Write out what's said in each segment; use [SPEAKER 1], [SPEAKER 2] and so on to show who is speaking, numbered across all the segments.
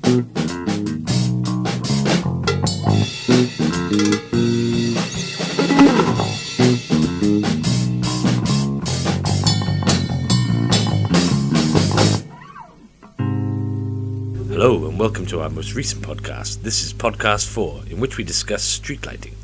[SPEAKER 1] Hello and welcome to our most recent podcast. This is podcast 4, in which we discuss street lighting.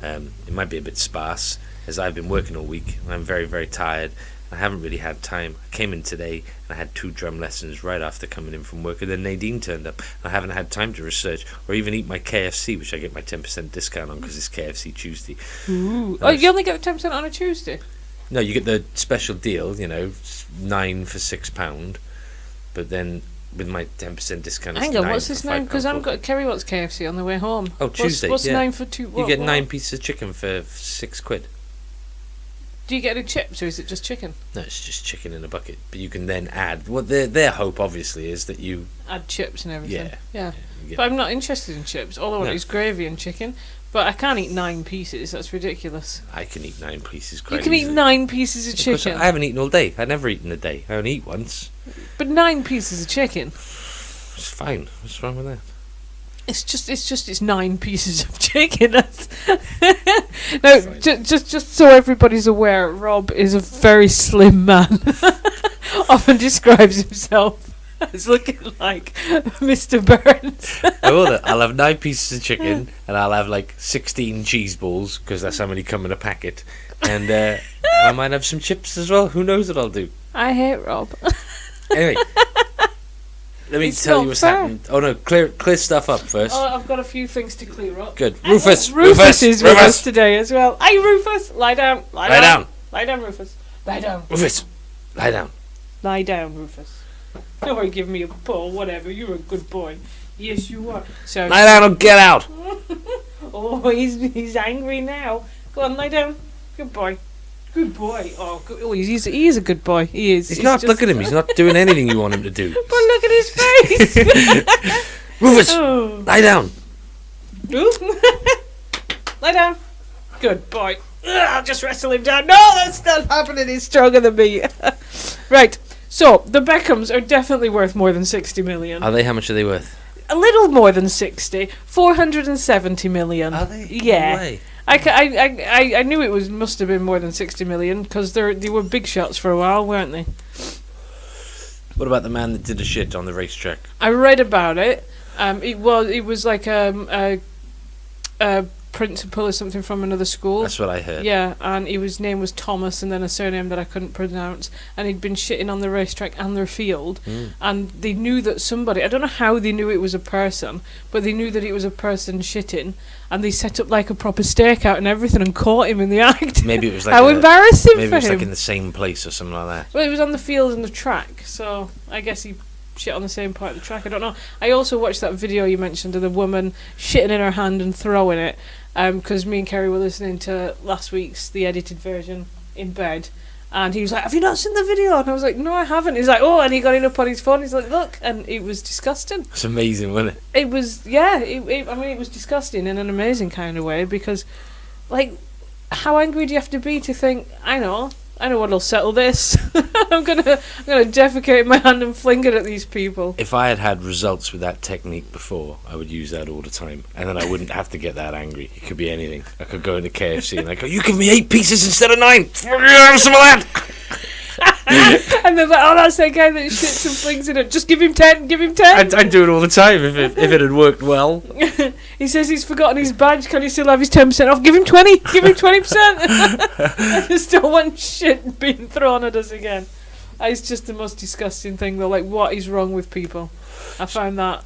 [SPEAKER 1] It might be a bit sparse, as I've been working all week and I'm very, very tired. I haven't really had time. I came in today and I had 2 drum lessons right after coming in from work, and then Nadine turned up. I haven't had time to research or even eat my KFC, which I get my 10% discount on because it's KFC Tuesday.
[SPEAKER 2] Ooh. Oh, you only get 10% on a Tuesday?
[SPEAKER 1] No, you get the special deal, £9 for £6, but then with my 10% discount, it's
[SPEAKER 2] hang on,
[SPEAKER 1] 9
[SPEAKER 2] what's this
[SPEAKER 1] for
[SPEAKER 2] name? Because
[SPEAKER 1] £5.
[SPEAKER 2] Kerry wants KFC on the way home.
[SPEAKER 1] Oh, Tuesday.
[SPEAKER 2] What's
[SPEAKER 1] yeah.
[SPEAKER 2] 9 for 2?
[SPEAKER 1] You get 9 pieces of chicken for £6.
[SPEAKER 2] Do you get any chips or is it just chicken?
[SPEAKER 1] No, it's just chicken in a bucket. But you can then add. Their hope obviously is that you
[SPEAKER 2] add chips and everything. Yeah.
[SPEAKER 1] But
[SPEAKER 2] But I'm not interested in chips. All I want is gravy and chicken. But I can't eat 9 pieces. That's ridiculous.
[SPEAKER 1] I can eat 9 pieces. Quite
[SPEAKER 2] You can
[SPEAKER 1] easily.
[SPEAKER 2] eat 9 pieces of chicken.
[SPEAKER 1] I haven't eaten all day. I've never eaten a day. I only eat once.
[SPEAKER 2] But 9 pieces of chicken.
[SPEAKER 1] It's fine. What's wrong with that?
[SPEAKER 2] It's 9 pieces of chicken. No, just so everybody's aware, Rob is a very slim man. Often describes himself as looking like Mr. Burns.
[SPEAKER 1] I'll have 9 pieces of chicken and I'll have like 16 cheese balls because that's how many come in a packet. And I might have some chips as well. Who knows what I'll do?
[SPEAKER 2] I hate Rob.
[SPEAKER 1] Anyway. Let me tell you what's happened. Oh no, clear stuff up first.
[SPEAKER 2] Oh, I've got a few things to clear up.
[SPEAKER 1] Good. Rufus
[SPEAKER 2] is with us today as well. Hey Rufus, lie down. Lie down. Lie down, Rufus. Lie down.
[SPEAKER 1] Rufus, lie down.
[SPEAKER 2] Lie down, Rufus. Don't worry, give me a pull, whatever. You're a good boy. Yes, you are. So
[SPEAKER 1] lie down or get out.
[SPEAKER 2] Oh, he's angry now. Go on, lie down. Good boy. Good boy. Oh, he is a good boy. He is.
[SPEAKER 1] He's not. Look at him. He's not doing anything you want him to do.
[SPEAKER 2] But look at his face.
[SPEAKER 1] Rufus, lie down.
[SPEAKER 2] Lie down. Good boy. I'll just wrestle him down. No, that's not happening. He's stronger than me. Right. So the Beckhams are definitely worth more than 60 million.
[SPEAKER 1] Are they? How much are they worth?
[SPEAKER 2] A little more than 60. 470 million.
[SPEAKER 1] Are they?
[SPEAKER 2] Yeah.
[SPEAKER 1] No way.
[SPEAKER 2] I knew it must have been more than 60 million because they were big shots for a while, weren't they?
[SPEAKER 1] What about the man that did a shit on the racetrack?
[SPEAKER 2] I read about it. It was like a principal or something from another school.
[SPEAKER 1] That's what I heard.
[SPEAKER 2] Yeah, and his name was Thomas, and then a surname that I couldn't pronounce. And he'd been shitting on the racetrack and their field. And they knew that somebody, I don't know how they knew it was a person, but they knew that it was a person shitting. And they set up like a proper stakeout and everything and caught him in the act.
[SPEAKER 1] Maybe it was like
[SPEAKER 2] how embarrassing for him.
[SPEAKER 1] Maybe it was like in the same place or something like that.
[SPEAKER 2] Well, it was on the field and the track, so I guess he shit on the same part of the track. I don't know. I also watched that video you mentioned of the woman shitting in her hand and throwing it, because me and Kerry were listening to last week's the edited version in bed, and he was like, "Have you not seen the video?" And I was like, "No, I haven't." He's like, "Oh," and he got it up on his phone. He's like, "Look," and it was disgusting.
[SPEAKER 1] It's amazing, wasn't it?
[SPEAKER 2] It was, yeah. It was disgusting in an amazing kind of way, because, like, how angry do you have to be to think, I know what'll settle this. I'm gonna defecate my hand and fling it at these people.
[SPEAKER 1] If I had results with that technique before, I would use that all the time, and then I wouldn't have to get that angry. It could be anything. I could go into KFC and I go, "You give me 8 pieces instead of 9. Have some of that."
[SPEAKER 2] And they're like, "Oh, that's that guy that shits and flings it. Just give him 10. Give him 10."
[SPEAKER 1] I'd do it all the time if it had worked well.
[SPEAKER 2] He says he's forgotten his badge. Can he still have his 10% off? Give him 20. Give him 20%. I just don't want shit being thrown at us again. It's just the most disgusting thing, though. Like, what is wrong with people? I find that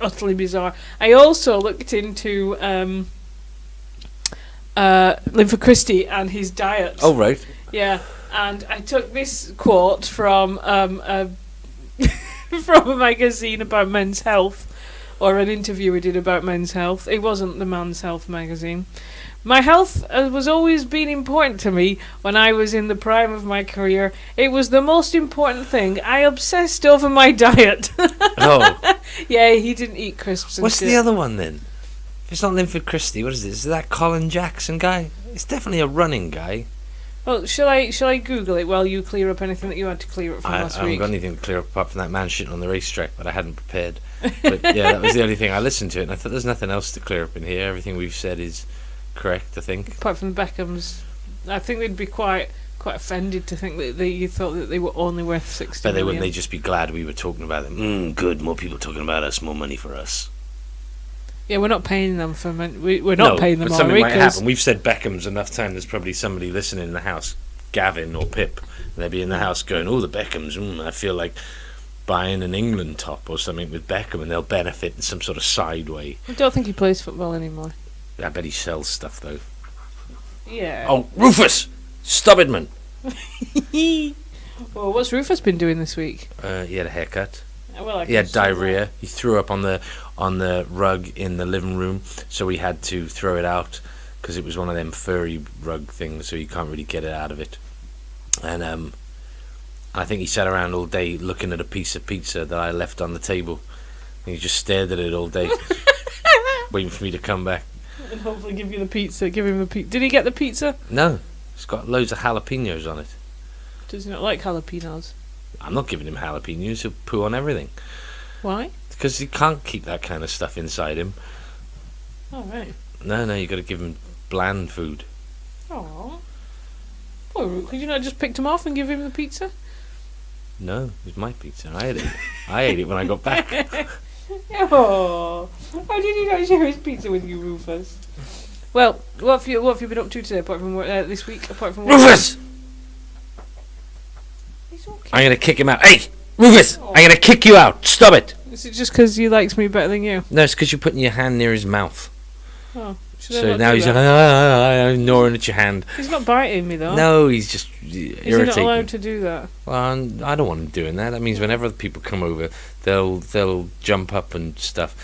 [SPEAKER 2] utterly bizarre. I also looked into Linford Christie and his diet.
[SPEAKER 1] Oh, right.
[SPEAKER 2] Yeah, and I took this quote from from a magazine about men's health, or an interview we did about men's health. It wasn't the Man's Health magazine. "My health was always been important to me when I was in the prime of my career. It was the most important thing. I obsessed over my diet."
[SPEAKER 1] Oh.
[SPEAKER 2] Yeah, he didn't eat crisps and
[SPEAKER 1] What's
[SPEAKER 2] shit.
[SPEAKER 1] the other one then? If it's not Linford Christie, what is it? Is that Colin Jackson guy? It's definitely a running guy.
[SPEAKER 2] Well, shall I Google it while you clear up anything that you had to clear up from
[SPEAKER 1] I
[SPEAKER 2] last
[SPEAKER 1] haven't
[SPEAKER 2] week?
[SPEAKER 1] got anything to clear up apart from that man shitting on the racetrack, but I hadn't prepared. But yeah, that was the only thing I listened to it, and I thought there's nothing else to clear up in here. Everything we've said is correct, I think.
[SPEAKER 2] Apart from Beckham's, I think they'd be quite offended to think that you thought that they were only worth 60
[SPEAKER 1] But
[SPEAKER 2] million.
[SPEAKER 1] they just be glad we were talking about them. Good, more people talking about us, more money for us.
[SPEAKER 2] Yeah, we're not paying them for we're not paying them,
[SPEAKER 1] but
[SPEAKER 2] are
[SPEAKER 1] something
[SPEAKER 2] we?
[SPEAKER 1] might happen. We've said Beckham's enough time. There's probably somebody listening in the house, Gavin or Pip, and they'll be in the house going, "Oh, the Beckhams. I feel like buying an England top or something with Beckham, and they'll benefit in some sort of side way."
[SPEAKER 2] I don't think he plays football anymore.
[SPEAKER 1] I bet he sells stuff though.
[SPEAKER 2] Yeah.
[SPEAKER 1] Oh, Rufus, stop it, man.
[SPEAKER 2] Well, what's Rufus been doing this week?
[SPEAKER 1] He had a haircut.
[SPEAKER 2] Well,
[SPEAKER 1] He had diarrhea. He threw up on the rug in the living room, so we had to throw it out because it was one of them furry rug things, so you can't really get it out of it. And I think he sat around all day looking at a piece of pizza that I left on the table. And he just stared at it all day, waiting for me to come back.
[SPEAKER 2] And hopefully give you the pizza. Give him the pizza. Did he get the pizza?
[SPEAKER 1] No, it's got loads of jalapenos on it.
[SPEAKER 2] Does he not like jalapenos?
[SPEAKER 1] I'm not giving him jalapenos. He'll poo on everything.
[SPEAKER 2] Why?
[SPEAKER 1] Because he can't keep that kind of stuff inside him.
[SPEAKER 2] Oh, right.
[SPEAKER 1] No, you got to give him bland food.
[SPEAKER 2] Oh. Well, could you not just picked him off and give him the pizza?
[SPEAKER 1] No, it was my pizza. I ate it. I ate it when I got back.
[SPEAKER 2] Oh, how did he not share his pizza with you, Rufus? Well, what have you been up to today, apart from this week? Apart from
[SPEAKER 1] Rufus!
[SPEAKER 2] He's okay.
[SPEAKER 1] I'm going to kick him out. Hey, Rufus!
[SPEAKER 2] Oh.
[SPEAKER 1] I'm going to kick you out. Stop it.
[SPEAKER 2] Is it just because he likes me better than you?
[SPEAKER 1] No, it's because you're putting your hand near his mouth.
[SPEAKER 2] Oh, should I
[SPEAKER 1] So
[SPEAKER 2] not
[SPEAKER 1] now
[SPEAKER 2] do
[SPEAKER 1] he's
[SPEAKER 2] that?
[SPEAKER 1] gnawing at your hand.
[SPEAKER 2] He's not biting me though.
[SPEAKER 1] No, he's just
[SPEAKER 2] Is he not
[SPEAKER 1] irritating.
[SPEAKER 2] allowed to do that?
[SPEAKER 1] Well, I don't want him doing that. That means whenever other people come over, they'll jump up and stuff.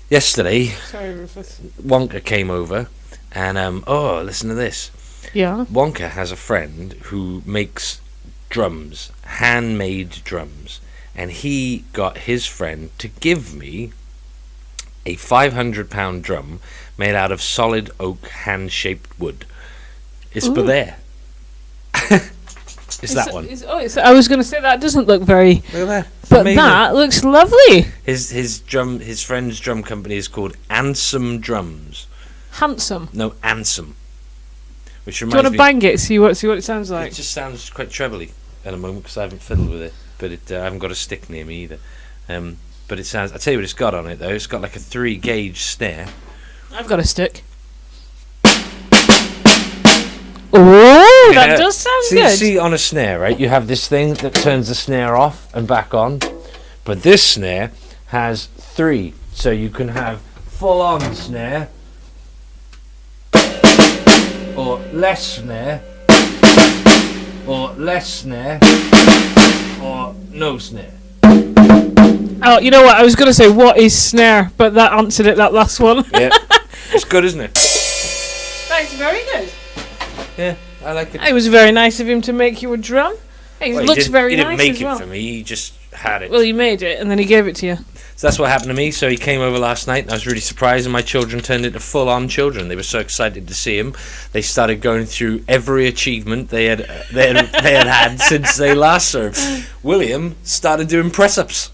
[SPEAKER 1] Yesterday,
[SPEAKER 2] Sorry, Rufus.
[SPEAKER 1] Wonka came over, and listen to this.
[SPEAKER 2] Yeah.
[SPEAKER 1] Wonka has a friend who makes drums, handmade drums, and he got his friend to give me a £500 drum made out of solid oak hand-shaped wood. It's for there. It's that one.
[SPEAKER 2] I was going to say that doesn't look very.
[SPEAKER 1] Look at that. It's
[SPEAKER 2] But
[SPEAKER 1] amazing.
[SPEAKER 2] that looks lovely.
[SPEAKER 1] His friend's drum company is called Ansem Drums.
[SPEAKER 2] Handsome.
[SPEAKER 1] No, Ansem. Which
[SPEAKER 2] Do you
[SPEAKER 1] reminds
[SPEAKER 2] want to
[SPEAKER 1] me.
[SPEAKER 2] bang it? See what it sounds like.
[SPEAKER 1] It just sounds quite trebly at the moment because I haven't fiddled with it, but I haven't got a stick near me either. But it sounds. I tell you what, it's got on it though. It's got like a 3-gauge snare.
[SPEAKER 2] I've got a stick. Oh, that
[SPEAKER 1] Yeah.
[SPEAKER 2] does sound good.
[SPEAKER 1] See, on a snare, right? You have this thing that turns the snare off and back on, but this snare has 3, so you can have full-on snare, or less snare, or less snare, or no snare.
[SPEAKER 2] Oh, you know what? I was going to say, what is snare? But that answered it, that last one.
[SPEAKER 1] Yeah, it's good, isn't it?
[SPEAKER 2] That's very good.
[SPEAKER 1] Yeah, I like it.
[SPEAKER 2] It was very nice of him to make you a drum. It
[SPEAKER 1] Well,
[SPEAKER 2] looks very
[SPEAKER 1] he
[SPEAKER 2] nice
[SPEAKER 1] didn't make
[SPEAKER 2] as
[SPEAKER 1] it
[SPEAKER 2] well.
[SPEAKER 1] for me. He just had it.
[SPEAKER 2] Well, he made it and then he gave it to you.
[SPEAKER 1] So that's what happened to me. So he came over last night, and I was really surprised. And my children turned into full-on children. They were so excited to see him. They started going through every achievement they had since they last served. William started doing press-ups.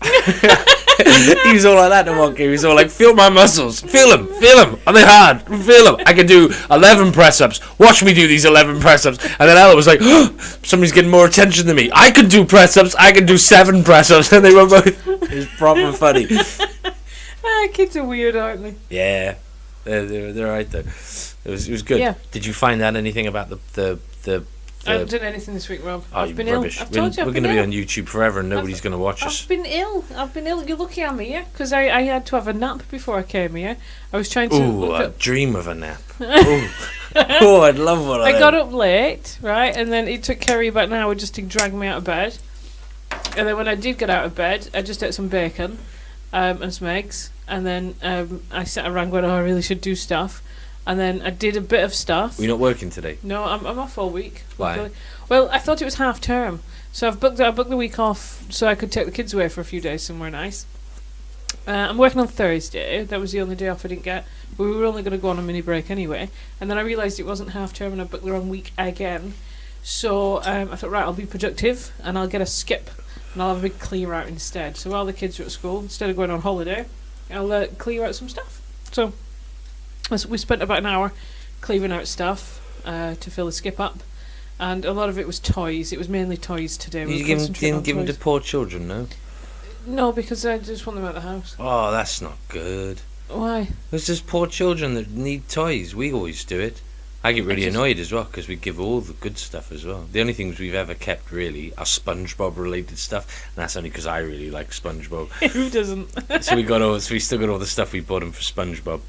[SPEAKER 1] He was all like that to Wonka. He was all like, "Feel my muscles. Feel them. Are they hard? Feel them. I can do 11 press-ups. Watch me do these 11 press-ups." And then Ella was like, "Oh, somebody's getting more attention than me. I can do press-ups. I can do 7 press-ups." And they were both. It was proper funny.
[SPEAKER 2] Kids are weird, aren't they?
[SPEAKER 1] Yeah, they're right though. It was good.
[SPEAKER 2] Yeah.
[SPEAKER 1] Did you find out anything about the
[SPEAKER 2] I haven't done anything this week, Rob.
[SPEAKER 1] Oh,
[SPEAKER 2] I've
[SPEAKER 1] you
[SPEAKER 2] been
[SPEAKER 1] rubbish.
[SPEAKER 2] ill. I've told you
[SPEAKER 1] We're
[SPEAKER 2] I've
[SPEAKER 1] going
[SPEAKER 2] been
[SPEAKER 1] to be
[SPEAKER 2] ill.
[SPEAKER 1] on YouTube forever, and nobody's going to watch us.
[SPEAKER 2] I've been ill. You're lucky I'm here because I had to have a nap before I came here. I was trying to.
[SPEAKER 1] Ooh, I dream of a nap. Ooh. Oh, I'd love one of
[SPEAKER 2] I
[SPEAKER 1] them.
[SPEAKER 2] got up late, right, and then it took Kerry about an hour just to drag me out of bed. And then when I did get out of bed, I just ate some bacon and some eggs. And then I sat around going, "Oh, I really should do stuff." And then I did a bit of stuff.
[SPEAKER 1] You're not working today?
[SPEAKER 2] No, I'm off all week.
[SPEAKER 1] Why?
[SPEAKER 2] Luckily. Well, I thought it was half term, so I booked the week off so I could take the kids away for a few days somewhere nice. I'm working on Thursday. That was the only day off I didn't get. We were only going to go on a mini break anyway. And then I realised it wasn't half term and I booked the wrong week again. So I thought, right, I'll be productive and I'll get a skip and I'll have a big clear out instead. So while the kids are at school, instead of going on holiday, I'll clear out some stuff. So we spent about an hour clearing out stuff to fill the skip up. And a lot of it was toys. It was mainly toys today.
[SPEAKER 1] You didn't give them to poor children, no?
[SPEAKER 2] No, because I just want them out of the house.
[SPEAKER 1] Oh, that's not good.
[SPEAKER 2] Why?
[SPEAKER 1] It's just poor children that need toys. We always do it. I get really annoyed as well because we give all the good stuff as well. The only things we've ever kept really are SpongeBob related stuff, and that's only because I really like SpongeBob.
[SPEAKER 2] Who doesn't?
[SPEAKER 1] So we still got all the stuff we bought them for SpongeBob.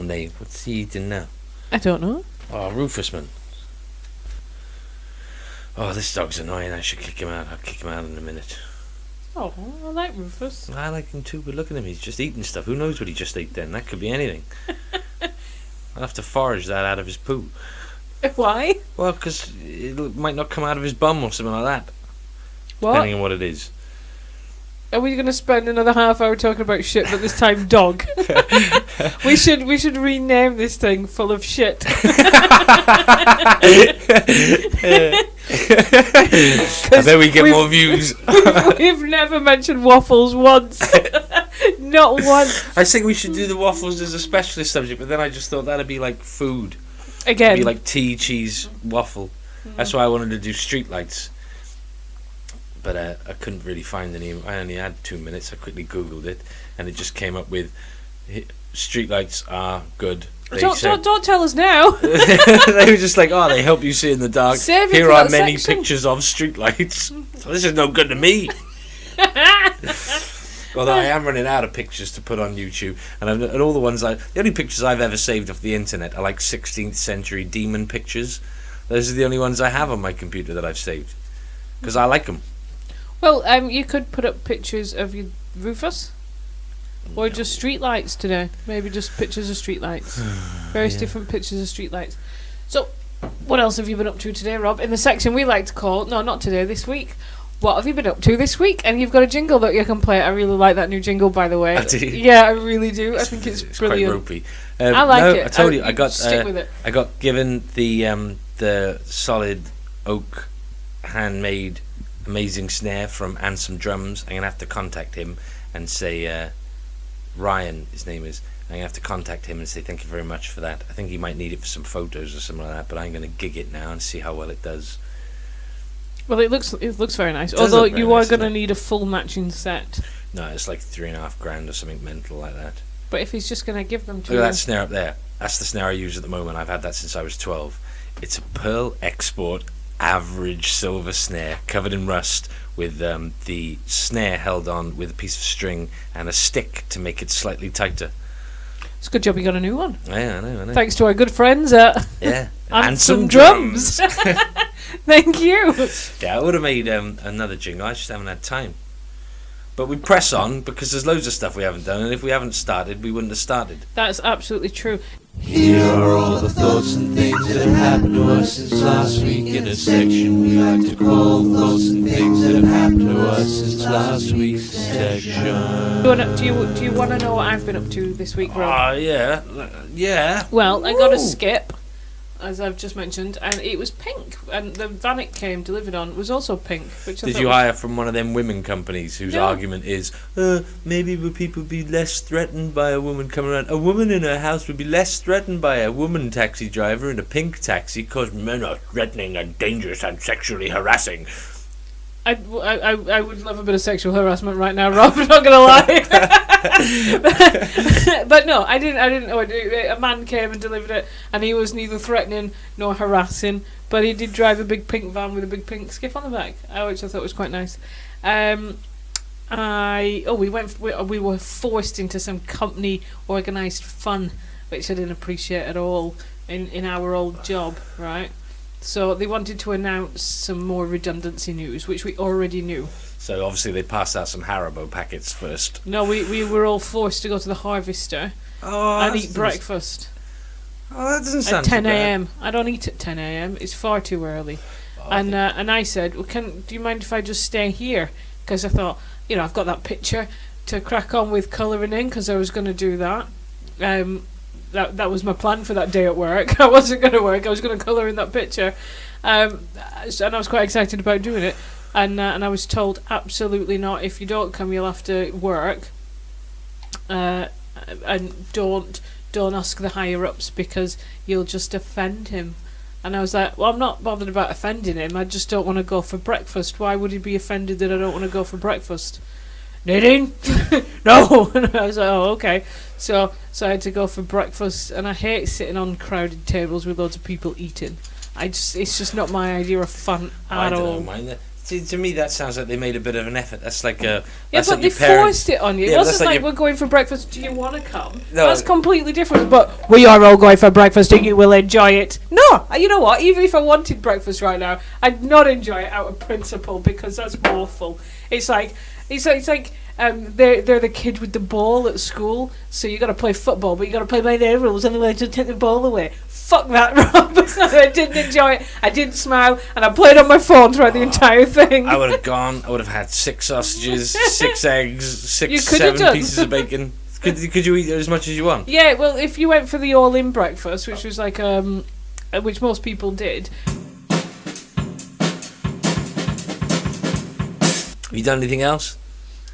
[SPEAKER 1] And what's he eating now?
[SPEAKER 2] I don't know.
[SPEAKER 1] Oh, Rufus, man. Oh, this dog's annoying. I should kick him out. I'll kick him out in a minute.
[SPEAKER 2] Oh, I like Rufus.
[SPEAKER 1] I like him too, but look at him. He's just eating stuff. Who knows what he just ate then? That could be anything. I'll have to forage that out of his poo.
[SPEAKER 2] Why?
[SPEAKER 1] Well, because it might not come out of his bum or something like that.
[SPEAKER 2] What?
[SPEAKER 1] Depending on what it is.
[SPEAKER 2] Are we going to spend another half hour talking about shit, but this time dog? we should rename this thing Full of Shit.
[SPEAKER 1] I bet we get more views.
[SPEAKER 2] We've never mentioned waffles once. Not once.
[SPEAKER 1] I think we should do the waffles as a specialist subject, but then I just thought that'd be like food.
[SPEAKER 2] Again.
[SPEAKER 1] It'd be like tea, cheese, waffle. That's why I wanted to do streetlights. But I couldn't really find any. I only had 2 minutes. I quickly Googled it, and it just came up with streetlights are good.
[SPEAKER 2] Don't tell us now.
[SPEAKER 1] They were just like, oh, they help you see in the dark.
[SPEAKER 2] Save it
[SPEAKER 1] Here
[SPEAKER 2] for
[SPEAKER 1] are
[SPEAKER 2] that
[SPEAKER 1] many
[SPEAKER 2] section.
[SPEAKER 1] pictures of streetlights. So this is no good to me. Although I am running out of pictures to put on YouTube, and all the ones the only pictures I've ever saved off the internet are like 16th century demon pictures. Those are the only ones I have on my computer that I've saved because I like them.
[SPEAKER 2] Well, you could put up pictures of your Rufus. Or just streetlights today. Maybe just pictures of streetlights. Various different pictures of streetlights. So, what else have you been up to today, Rob? In the section we like to call, no, not today, this week. What have you been up to this week? And you've got a jingle that you can play. I really like that new jingle, by the way.
[SPEAKER 1] I do.
[SPEAKER 2] Yeah, I really do. I think it's brilliant.
[SPEAKER 1] Quite ropey.
[SPEAKER 2] I like it.
[SPEAKER 1] I told you, I got
[SPEAKER 2] stick with it.
[SPEAKER 1] I got given the solid oak handmade amazing snare from Ansem Drums. I'm gonna have to contact him and say Ryan, his name is. I'm gonna have to contact him and say thank you very much for that. I think he might need it for some photos or something like that, but I'm gonna gig it now and see how well it does.
[SPEAKER 2] Well, it looks very nice.
[SPEAKER 1] Does
[SPEAKER 2] Although
[SPEAKER 1] look very
[SPEAKER 2] you are
[SPEAKER 1] nice,
[SPEAKER 2] going to
[SPEAKER 1] doesn't it?
[SPEAKER 2] need a full matching set.
[SPEAKER 1] No, it's like $3,500 or something mental like that.
[SPEAKER 2] But if he's just going to give them to
[SPEAKER 1] Look at
[SPEAKER 2] you,
[SPEAKER 1] that snare up there. That's the snare I use at the moment. I've had that since I was 12. It's a Pearl Export average silver snare covered in rust with the snare held on with a piece of string and a stick to make it slightly tighter.
[SPEAKER 2] it's a good job you got a new one.
[SPEAKER 1] Yeah, I know.
[SPEAKER 2] Thanks to our good friends at
[SPEAKER 1] Yeah.
[SPEAKER 2] Ansem Drums. Thank you.
[SPEAKER 1] Yeah, I would have made another jingle. I just haven't had time. But we press on because there's loads of stuff we haven't done, and if we haven't started, we wouldn't have started.
[SPEAKER 2] That's absolutely true.
[SPEAKER 3] Here are all the thoughts and things that have happened to us since last week in a section we like to call thoughts and things that have happened to us since last week's section.
[SPEAKER 2] Do you want to know what I've been up to this week, Rob?
[SPEAKER 1] Yeah.
[SPEAKER 2] Well, I got a
[SPEAKER 1] Woo.
[SPEAKER 2] skip, as I've just mentioned, and it was pink. And the van it came delivered on was also pink. Which I
[SPEAKER 1] Did
[SPEAKER 2] thought
[SPEAKER 1] you
[SPEAKER 2] was-
[SPEAKER 1] hire from one of them women companies whose
[SPEAKER 2] No.
[SPEAKER 1] argument is, maybe would people be less threatened by a woman coming around? A woman in her house would be less threatened by a woman taxi driver in a pink taxi because men are threatening and dangerous and sexually harassing.
[SPEAKER 2] I would love a bit of sexual harassment right now, Rob. I'm not gonna lie. But no, I didn't. A man came and delivered it, and he was neither threatening nor harassing. But he did drive a big pink van with a big pink skiff on the back, which I thought was quite nice. We were forced into some company organised fun, which I didn't appreciate at all in our old job, right? So they wanted to announce some more redundancy news, which we already knew.
[SPEAKER 1] So obviously they passed out some Haribo packets first.
[SPEAKER 2] No, we were all forced to go to the Harvester and eat breakfast
[SPEAKER 1] Oh, that doesn't
[SPEAKER 2] at
[SPEAKER 1] sound
[SPEAKER 2] 10
[SPEAKER 1] too bad.
[SPEAKER 2] a.m. I don't eat at 10 a.m. It's far too early. And I said, well, do you mind if I just stay here? Because I thought, I've got that picture. to crack on with colouring in because I was going to do that. That was my plan for that day at work. I wasn't going to work. I was going to colour in that picture, and I was quite excited about doing it. And I was told absolutely not. If you don't come, you'll have to work. And don't ask the higher ups because you'll just offend him. And I was like, well, I'm not bothered about offending him. I just don't want to go for breakfast. Why would he be offended that I don't want to go for breakfast? Knitting? No. And I was like, oh, okay. So I had to go for breakfast, and I hate sitting on crowded tables with loads of people eating. It's just not my idea of fun at all.
[SPEAKER 1] I don't mind that. See, to me, that sounds like they made a bit of an effort. That's like a...
[SPEAKER 2] Yeah, but they forced it on you. It wasn't like we're going for breakfast, do you want to come? No, that's completely different. But we are all going for breakfast and you will enjoy it. No, you know what? Even if I wanted breakfast right now, I'd not enjoy it out of principle because that's awful. It's like they're the kid with the ball at school, so you got to play football, but you got to play by their rules, otherwise they'll take the ball away. Fuck that, Rob. I didn't enjoy it. I didn't smile, and I played on my phone throughout the entire thing.
[SPEAKER 1] I would have gone. I would have had 6 sausages, 6 eggs, 7 pieces of bacon. Could you eat as much as you want?
[SPEAKER 2] Yeah, well, if you went for the all-in breakfast, which was like which most people did.
[SPEAKER 1] Have you done anything else?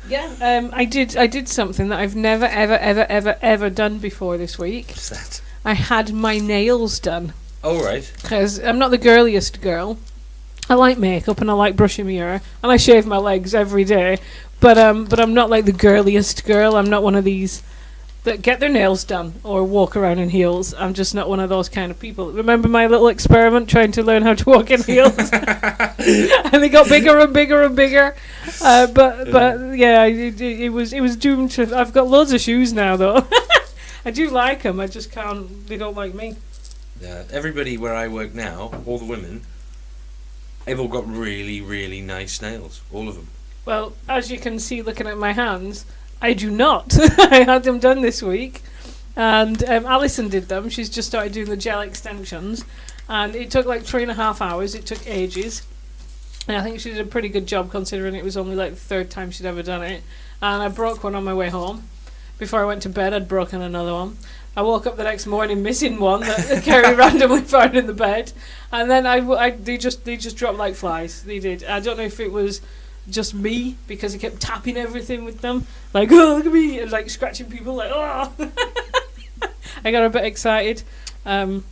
[SPEAKER 2] Yeah, I did something that I've never, ever done before this week.
[SPEAKER 1] What's that?
[SPEAKER 2] I had my nails done.
[SPEAKER 1] Oh, right.
[SPEAKER 2] Because I'm not the girliest girl. I like makeup and I like brushing my hair and I shave my legs every day. But I'm not like the girliest girl. I'm not one of these that get their nails done or walk around in heels. I'm just not one of those kind of people. Remember my little experiment trying to learn how to walk in heels? And they got bigger and bigger and bigger. But yeah, it was doomed to... I've got loads of shoes now, though. I do like them, I just can't... They don't like me.
[SPEAKER 1] Yeah, everybody where I work now, all the women, they've all got really, really nice nails. All of them.
[SPEAKER 2] Well, as you can see looking at my hands, I do not. I had them done this week. And Alison did them. She's just started doing the gel extensions. And it took like 3.5 hours. It took ages. And I think she did a pretty good job considering it was only like the 3rd time she'd ever done it. And I broke one on my way home. Before I went to bed, I'd broken another one. I woke up the next morning missing one that Kerry randomly found in the bed, and then they just dropped like flies. They did. I don't know if it was just me because I kept tapping everything with them, like oh look at me, and like scratching people, like oh. I got a bit excited. At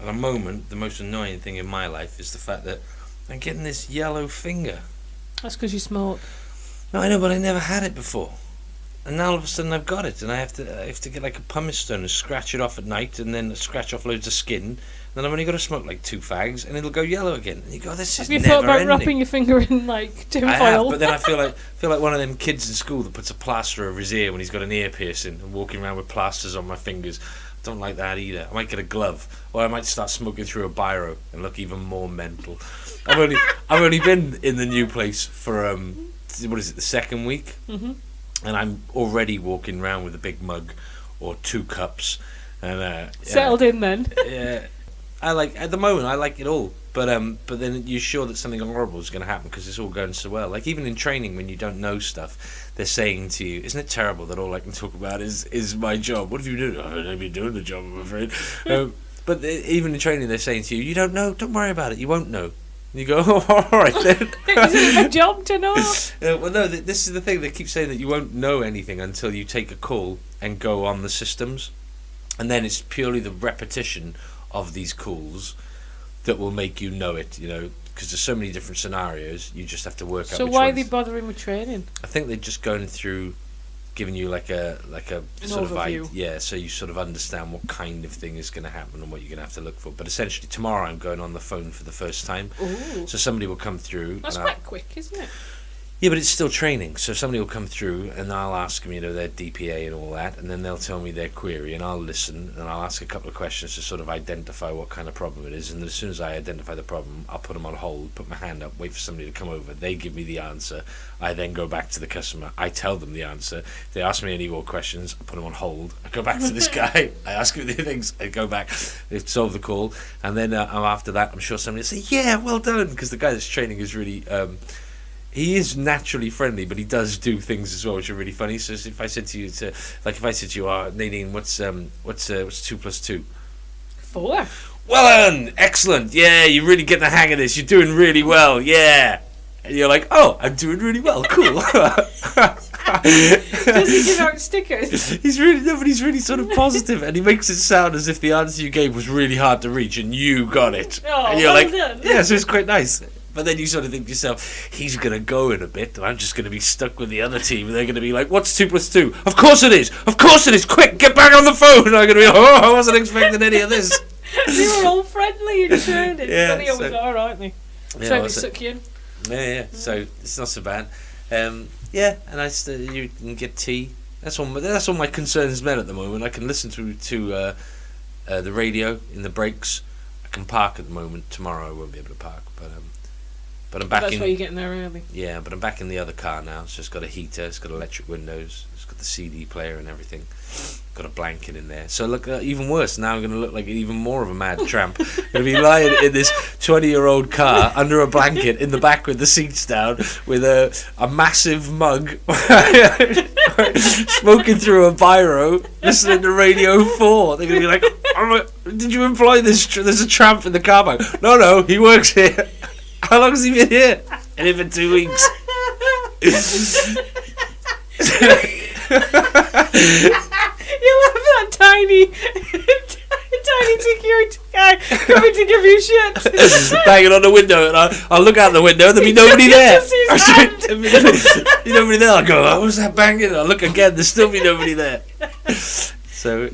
[SPEAKER 1] the moment, the most annoying thing in my life is the fact that I'm getting this yellow finger.
[SPEAKER 2] That's because you smoke.
[SPEAKER 1] No, I know, but I never had it before. And now all of a sudden I've got it, and I have to get like a pumice stone and scratch it off at night, and then scratch off loads of skin. And then I've only got to smoke like 2 fags, and it'll go yellow again. And you go, this is never ending.
[SPEAKER 2] Have you thought about wrapping your finger in like tin foil?
[SPEAKER 1] I have, but then I feel like one of them kids in school that puts a plaster over his ear when he's got an ear piercing and walking around with plasters on my fingers. I don't like that either. I might get a glove, or I might start smoking through a biro and look even more mental. I've only been in the new place for what is it, the 2nd week? Mm-hmm. And I'm already walking around with a big mug or 2 cups, and
[SPEAKER 2] settled in then.
[SPEAKER 1] Yeah, at the moment I like it all, but then you're sure that something horrible is going to happen because it's all going so well. Like even in training, when you don't know stuff, they're saying to you, "Isn't it terrible that all I can talk about is my job? What have you been doing?" I haven't been doing the job, I'm afraid. But even in training, they're saying to you, "You don't know. Don't worry about it. You won't know." And you go, oh, all right then.
[SPEAKER 2] Is it my job to know?
[SPEAKER 1] Well, no, this is the thing. They keep saying that you won't know anything until you take a call and go on the systems. And then it's purely the repetition of these calls that will make you know it, because there's so many different scenarios, you just have to work out.
[SPEAKER 2] So why are they bothering with training?
[SPEAKER 1] I think they're just going through giving you like a sort
[SPEAKER 2] overview.
[SPEAKER 1] So you sort of understand what kind of thing is going to happen and what you're going to have to look for. But essentially tomorrow I'm going on the phone for the first time.
[SPEAKER 2] Ooh.
[SPEAKER 1] So somebody will come through.
[SPEAKER 2] That's quite quick, isn't it?
[SPEAKER 1] Yeah, but it's still training. So somebody will come through and I'll ask them, their DPA and all that, and then they'll tell me their query and I'll listen and I'll ask a couple of questions to sort of identify what kind of problem it is. And as soon as I identify the problem, I'll put them on hold, put my hand up, wait for somebody to come over. They give me the answer. I then go back to the customer. I tell them the answer. If they ask me any more questions, I put them on hold. I go back to this guy. I ask him the things. I go back. They solve the call. And then after that, I'm sure somebody will say, yeah, well done. Because the guy that's training is really... he is naturally friendly, but he does do things as well which are really funny. So if I said to you, Nadine, what's 2 plus 2?
[SPEAKER 2] 4.
[SPEAKER 1] Well done, excellent. Yeah, you're really getting the hang of this. You're doing really well. Yeah, and you're like, oh, I'm doing really well. Cool.
[SPEAKER 2] Does he give out stickers?
[SPEAKER 1] He's really sort of positive, and he makes it sound as if the answer you gave was really hard to reach, and you got it.
[SPEAKER 2] Oh,
[SPEAKER 1] and you're
[SPEAKER 2] well
[SPEAKER 1] like,
[SPEAKER 2] done.
[SPEAKER 1] yeah, so it's quite nice. But then you sort of think to yourself, he's going to go in a bit, and I'm just going to be stuck with the other team, and they're going to be like, what's 2 plus 2? Of course it is! Of course it is! Quick, get back on the phone! And I'm going to be, oh, I wasn't expecting any of this.
[SPEAKER 2] They were all friendly and training.
[SPEAKER 1] Yeah,
[SPEAKER 2] Funny always are, aren't they?
[SPEAKER 1] Yeah,
[SPEAKER 2] Trying to suck you in.
[SPEAKER 1] Yeah. So it's not so bad. Yeah, and you can get tea. That's all my concerns met at the moment. I can listen to the radio in the breaks. I can park at the moment. Tomorrow I won't be able to park, but I'm back
[SPEAKER 2] That's
[SPEAKER 1] in.
[SPEAKER 2] why you're getting there early.
[SPEAKER 1] Yeah, but I'm back in the other car now. So it's got a heater. It's got electric windows. It's got the CD player and everything. Got a blanket in there. So look, even worse. Now I'm going to look like even more of a mad tramp. I'm going to be lying in this 20-year-old car under a blanket in the back with the seats down with a massive mug, smoking through a biro, listening to Radio 4. They're going to be like, oh, did you employ this? There's a tramp in the car park. No, he works here. How long has he been here? And in for 2 weeks.
[SPEAKER 2] You have that tiny security guy coming to give you shit.
[SPEAKER 1] Banging on the window, and I'll look out the window, and there'll be nobody there. There'll be nobody there. I'll go, oh, what's that banging? I'll look again, there'll still be nobody there. So,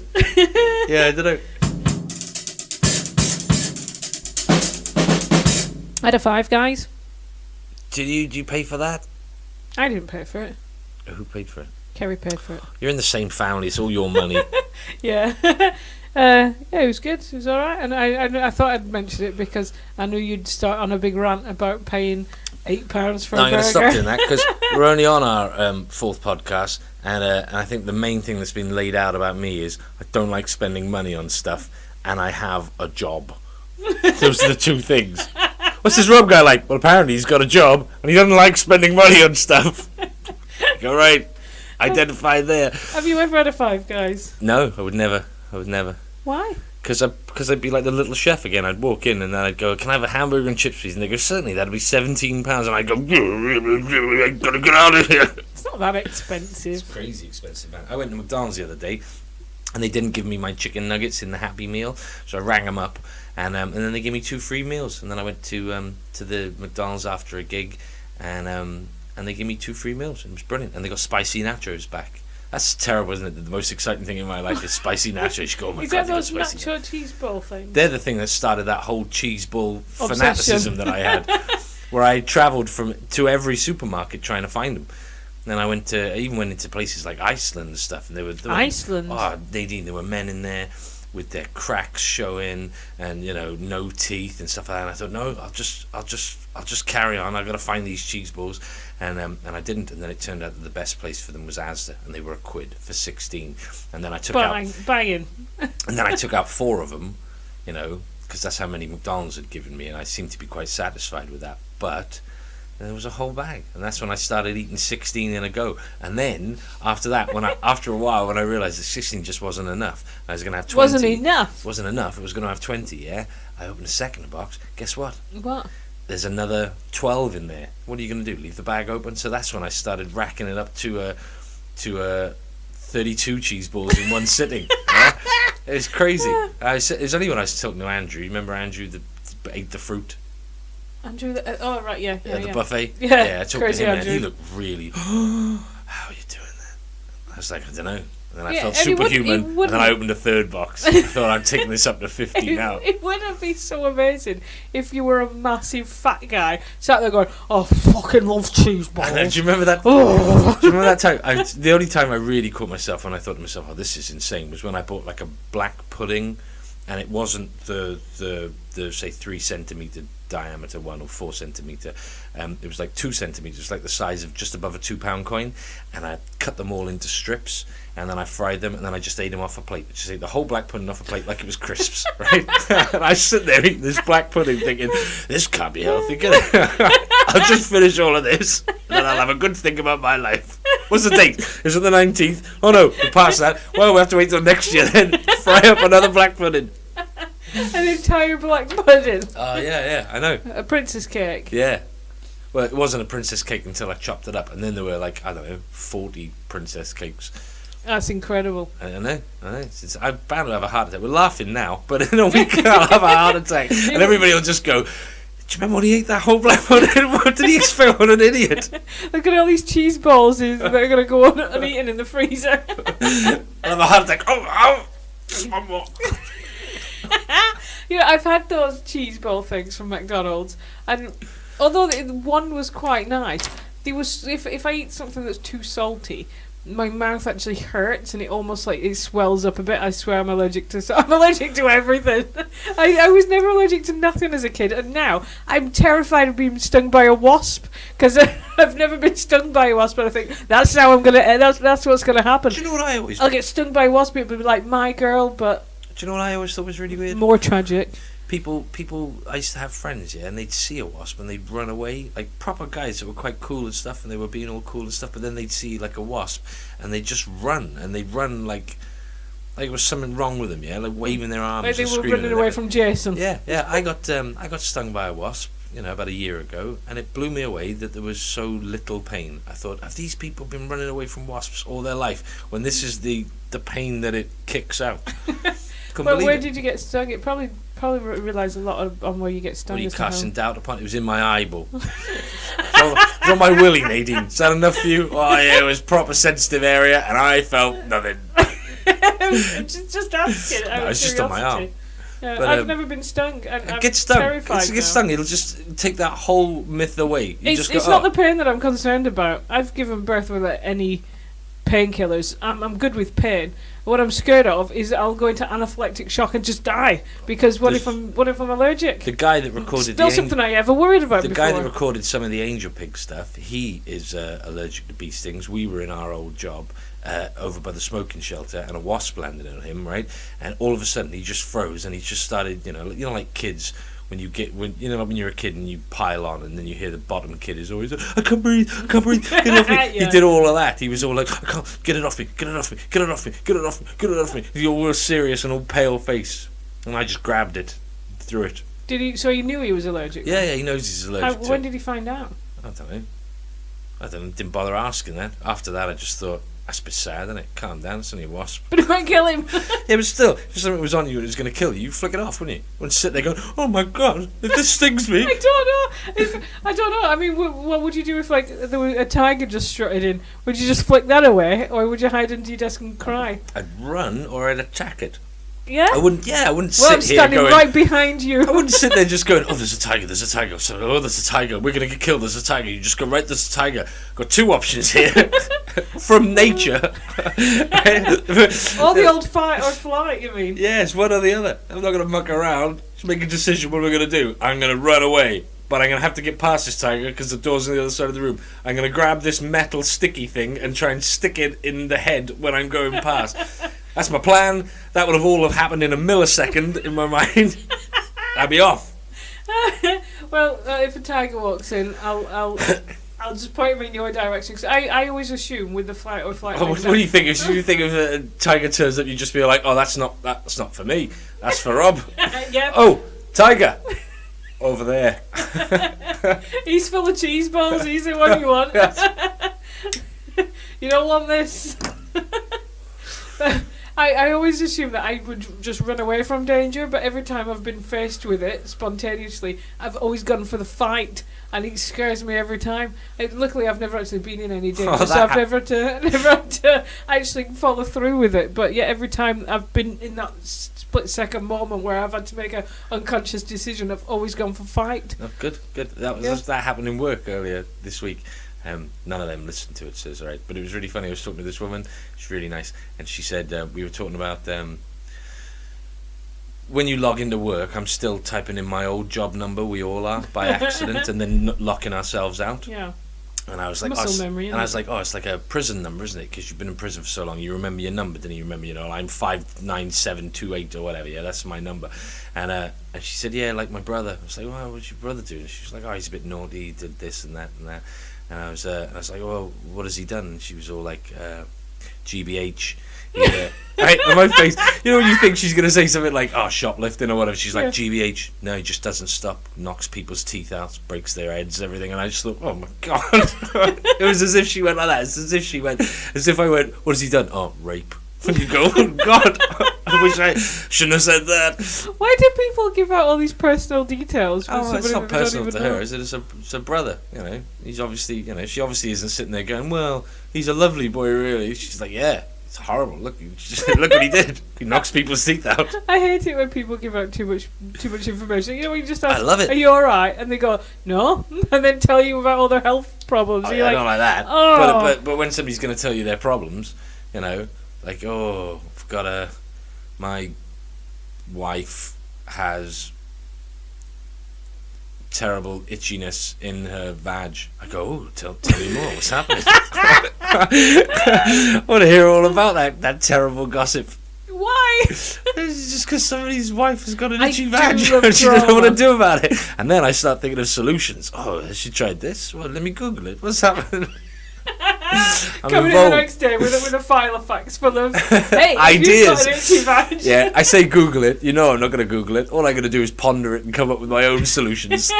[SPEAKER 1] yeah, I don't know.
[SPEAKER 2] I had a Five Guys.
[SPEAKER 1] Did you pay for that?
[SPEAKER 2] I didn't pay for it.
[SPEAKER 1] Who paid for it?
[SPEAKER 2] Kerry paid for it.
[SPEAKER 1] You're in the same family, it's all your money.
[SPEAKER 2] Yeah. Yeah, it was good. It was all right, and I thought I'd mention it because I knew you'd start on a big rant about paying £8 for a burger.
[SPEAKER 1] I'm going to stop doing that because we're only on our fourth podcast, and I think the main thing that's been laid out about me is I don't like spending money on stuff, and I have a job. Those are the two things. What's this Rob guy like? Well, apparently he's got a job, and he doesn't like spending money on stuff. All right, identified there.
[SPEAKER 2] Have you ever had a Five Guys?
[SPEAKER 1] No, I would never.
[SPEAKER 2] Why?
[SPEAKER 1] Because I'd be like the little chef again. I'd walk in and then I'd go, "Can I have a hamburger and chips, please?" And they go, "Certainly, that'll be £17." And I'd go, "I gotta get out of here."
[SPEAKER 2] It's not that expensive.
[SPEAKER 1] It's crazy expensive, man. I went to McDonald's the other day, and they didn't give me my chicken nuggets in the Happy Meal, so I rang them up, and then they gave me 2 free meals. And then I went to the McDonald's after a gig, and they gave me 2 free meals. It was brilliant, and they got spicy nachos back. That's terrible, isn't it? The most exciting thing in my life is spicy nachos. You go, oh my
[SPEAKER 2] Is
[SPEAKER 1] God,
[SPEAKER 2] that those
[SPEAKER 1] they got spicy
[SPEAKER 2] nacho cheese ball things?
[SPEAKER 1] They're the thing that started that whole cheese ball
[SPEAKER 2] Obsession.
[SPEAKER 1] fanaticism that I had, where I travelled to every supermarket trying to find them. And I even went into places like Iceland and stuff, and there were
[SPEAKER 2] Iceland?
[SPEAKER 1] Oh, Nadine, there were men in there with their cracks showing and no teeth and stuff like that. And I thought, no, I'll just carry on. I've got to find these cheese balls, and I didn't. And then it turned out that the best place for them was Asda, and they were £1 for 16. And then I took
[SPEAKER 2] banging.
[SPEAKER 1] And then I took out 4 of them, because that's how many McDonald's had given me, and I seemed to be quite satisfied with that. But there was a whole bag, and that's when I started eating 16 in a go. And then after that, after a while, when I realised that 16 just wasn't enough, I was going to have 20.
[SPEAKER 2] Wasn't enough.
[SPEAKER 1] It was going to have 20. Yeah, I opened a second box. Guess what?
[SPEAKER 2] What?
[SPEAKER 1] There's another 12 in there. What are you going to do? Leave the bag open? So that's when I started racking it up to 32 cheese balls in one sitting. Yeah? It was crazy. It was only when I was talking to Andrew. You remember Andrew that ate the fruit?
[SPEAKER 2] Andrew, oh right, yeah.
[SPEAKER 1] The buffet.
[SPEAKER 2] Yeah,
[SPEAKER 1] I talked
[SPEAKER 2] crazy
[SPEAKER 1] to him,
[SPEAKER 2] Andrew.
[SPEAKER 1] and he looked really. How are you doing that? I was like, I don't know. And then I felt
[SPEAKER 2] and
[SPEAKER 1] superhuman, and then I opened a 3rd box. I thought I'd taken this up to 50 now.
[SPEAKER 2] It wouldn't be so amazing if you were a massive fat guy sat there going, "Oh, I fucking love cheese balls."
[SPEAKER 1] Do you remember that? Do you remember that time? The only time I really caught myself when I thought to myself, "Oh, this is insane," was when I bought like a black pudding, and it wasn't the say 3 centimetre diameter one or 4 centimetre. It was like 2 centimetres, like the size of just above a £2 coin, and I cut them all into strips, and then I fried them, and then I just ate them off a plate. Just ate the whole black pudding off a plate like it was crisps, right? And I sit there eating this black pudding thinking, this can't be healthy, can it? I'll just finish all of this, and then I'll have a good think about my life. What's the date? Is it the 19th? Oh no, we're past that. Well, we have to wait till next year then. Fry up another black pudding.
[SPEAKER 2] An entire black pudding.
[SPEAKER 1] Oh, yeah, I know.
[SPEAKER 2] A princess cake.
[SPEAKER 1] Yeah. Well, it wasn't a princess cake until I chopped it up, and then there were, like, I don't know, 40 princess cakes.
[SPEAKER 2] That's incredible.
[SPEAKER 1] I know. I'm bound to have a heart attack. We're laughing now, but in a week I'll have a heart attack. And everybody will just go, do you remember when he ate that whole black pudding? What did he expect? What an idiot.
[SPEAKER 2] Look at all these cheese balls that are going to go on uneaten in the freezer.
[SPEAKER 1] I'll have a heart attack. Oh, just one more.
[SPEAKER 2] I've had those cheese ball things from McDonald's, and although one was quite nice, if I eat something that's too salty, my mouth actually hurts and it almost like it swells up a bit. I swear I'm allergic to everything. I was never allergic to nothing as a kid, and now I'm terrified of being stung by a wasp, because I've never been stung by a wasp, but I think that's how I'm gonna. That's what's gonna happen.
[SPEAKER 1] Do you know what I always?
[SPEAKER 2] I'll get stung by a wasp. It'll be like My Girl, but
[SPEAKER 1] do you know what I always thought was really weird?
[SPEAKER 2] More tragic.
[SPEAKER 1] People. I used to have friends, and they'd see a wasp and they'd run away. Like proper guys that were quite cool and stuff, and they were being all cool and stuff. But then they'd see like a wasp, and they'd just run, and they'd run like there was something wrong with them, like waving their arms.
[SPEAKER 2] Like they
[SPEAKER 1] and
[SPEAKER 2] were
[SPEAKER 1] screaming
[SPEAKER 2] running away from Jason.
[SPEAKER 1] Yeah. I got stung by a wasp, about a year ago, and it blew me away that there was so little pain. I thought, have these people been running away from wasps all their life when this is the pain that it kicks out?
[SPEAKER 2] But where did you get stung? It probably relies a lot on where you get stung.
[SPEAKER 1] What are you casting doubt upon? It was in my eyeball. It was on my willy, Nadine. Is that enough for you? Oh yeah, it was proper sensitive area, and I felt nothing.
[SPEAKER 2] just asking.
[SPEAKER 1] No, it's just on my arm.
[SPEAKER 2] Yeah,
[SPEAKER 1] but,
[SPEAKER 2] I've never been stung. I'm
[SPEAKER 1] get stung.
[SPEAKER 2] Terrified
[SPEAKER 1] get stung. It'll just take that whole myth away.
[SPEAKER 2] It's not the pain that I'm concerned about. I've given birth without any painkillers. I'm good with pain. What I'm scared of is that I'll go into anaphylactic shock and just die. Because what if I'm allergic?
[SPEAKER 1] The guy that recorded
[SPEAKER 2] it's not something I ever worried about.
[SPEAKER 1] The
[SPEAKER 2] before.
[SPEAKER 1] guy that recorded some of the angel pig stuff, he is allergic to bee stings. We were in our old job over by the smoking shelter, and a wasp landed on him, right? And all of a sudden he just froze, and he just started, like kids. When you're a kid and you pile on, and then you hear the bottom kid is always, I can't breathe, get it off me. Yeah. He did all of that. He was all like, I can't, get it off me. He's all real serious and all pale face, and I just grabbed it, threw it.
[SPEAKER 2] Did he? So he knew he was allergic?
[SPEAKER 1] Yeah, he knows he's allergic.
[SPEAKER 2] When did he find out?
[SPEAKER 1] I don't know. Didn't bother asking that. After that, I just thought, that's a bit sad, isn't it? Calm down, it's only a wasp.
[SPEAKER 2] But it might kill him.
[SPEAKER 1] Yeah, but still, if something was on you and it was going to kill you, you'd flick it off, wouldn't you? Wouldn't sit there going, oh my god, if this stings me.
[SPEAKER 2] I don't know. I mean, what would you do if there was a tiger just strutted in? Would you just flick that away, or would you hide under your desk and cry?
[SPEAKER 1] I'd run, or I'd attack it.
[SPEAKER 2] Yeah?
[SPEAKER 1] I wouldn't sit here going...
[SPEAKER 2] I'm standing right behind you.
[SPEAKER 1] I wouldn't sit there just going, oh, there's a tiger. So, oh, there's a tiger. We're going to get killed. There's a tiger. You just go, right, there's a tiger. Got two options here. From nature.
[SPEAKER 2] Or the old fight or flight, you mean?
[SPEAKER 1] Yes, one or the other. I'm not going to muck around. Just make a decision what we're going to do. I'm going to run away. But I'm going to have to get past this tiger because the door's on the other side of the room. I'm going to grab this metal sticky thing and try and stick it in the head when I'm going past. That's my plan. That would have all happened in a millisecond in my mind. I'd be off.
[SPEAKER 2] Well, if a tiger walks in, I'll just point him in your direction. Cause I always assume with the fight or flight.
[SPEAKER 1] What do you think? If you think if a tiger turns up, you just be like, "Oh, that's not for me. That's for Rob."
[SPEAKER 2] Yeah.
[SPEAKER 1] Oh, tiger. Over there.
[SPEAKER 2] He's full of cheese balls. He's the one you want. You don't want this. I always assume that I would just run away from danger, but every time I've been faced with it spontaneously, I've always gone for the fight, and it scares me every time. Luckily, I've never actually been in any danger, so I've never had to actually follow through with it. But yeah, every time I've been in that split-second moment where I've had to make an unconscious decision, I've always gone for fight.
[SPEAKER 1] Oh, good. That happened in work earlier this week. None of them listened to it, so it's alright. But it was really funny. I was talking to this woman. She's really nice, and she said we were talking about when you log into work. I'm still typing in my old job number. We all are by accident, and then locking ourselves out.
[SPEAKER 2] Yeah.
[SPEAKER 1] And I was like,
[SPEAKER 2] Muscle memory,
[SPEAKER 1] and
[SPEAKER 2] isn't
[SPEAKER 1] I was
[SPEAKER 2] it?
[SPEAKER 1] like, oh, it's like a prison number, isn't it? Because you've been in prison for so long, you remember your number, didn't you? Remember, I'm 59728 or whatever. Yeah, that's my number. And she said, yeah, like my brother. I was like, well, what's your brother doing? She was like, oh, he's a bit naughty. He did this and that and that. And I was like, well, what has he done? And she was all like, GBH. Yeah. Right, on my face, when you think she's gonna say something like, "Oh, shoplifting" or whatever, she's like, "GBH." No, he just doesn't stop. Knocks people's teeth out, breaks their heads, everything. And I just thought, "Oh my god!" It was as if she went like that. It's as if I went, "What has he done?" "Oh, rape." And you go, "Oh god!" I wish I shouldn't have said that.
[SPEAKER 2] Why do people give out all these personal details? For
[SPEAKER 1] Oh, it's
[SPEAKER 2] somebody
[SPEAKER 1] not
[SPEAKER 2] that they don't
[SPEAKER 1] personal
[SPEAKER 2] even
[SPEAKER 1] to
[SPEAKER 2] know?
[SPEAKER 1] her, is it? It's a brother. He's obviously, she obviously isn't sitting there going, "Well, he's a lovely boy, really." She's like, "Yeah. It's horrible. Look what he did. He knocks people's teeth out."
[SPEAKER 2] I hate it when people give out too much information. When you just ask,
[SPEAKER 1] I love it.
[SPEAKER 2] "Are you all right?" and they go, "No," and then tell you about all their health problems.
[SPEAKER 1] Oh,
[SPEAKER 2] You're
[SPEAKER 1] yeah,
[SPEAKER 2] like,
[SPEAKER 1] not like that.
[SPEAKER 2] "Oh."
[SPEAKER 1] But when somebody's going to tell you their problems, like, "Oh, I've got my wife has terrible itchiness in her vag." I go, "Oh, tell me more. What's happening?" I want to hear all about that terrible gossip.
[SPEAKER 2] Why?
[SPEAKER 1] It's just because somebody's wife has got an
[SPEAKER 2] I
[SPEAKER 1] itchy
[SPEAKER 2] do
[SPEAKER 1] vag
[SPEAKER 2] love
[SPEAKER 1] and she doesn't know what to
[SPEAKER 2] drama.
[SPEAKER 1] do about it. And then I start thinking of solutions. Oh, has she tried this? Well, let me Google it. What's happening? I'm
[SPEAKER 2] Coming in the
[SPEAKER 1] involved.
[SPEAKER 2] next day with a file of facts full of, hey,
[SPEAKER 1] Ideas.
[SPEAKER 2] you've got an itchy vag.
[SPEAKER 1] Yeah, I say Google it. I'm not going to Google it. All I'm going to do is ponder it and come up with my own solutions.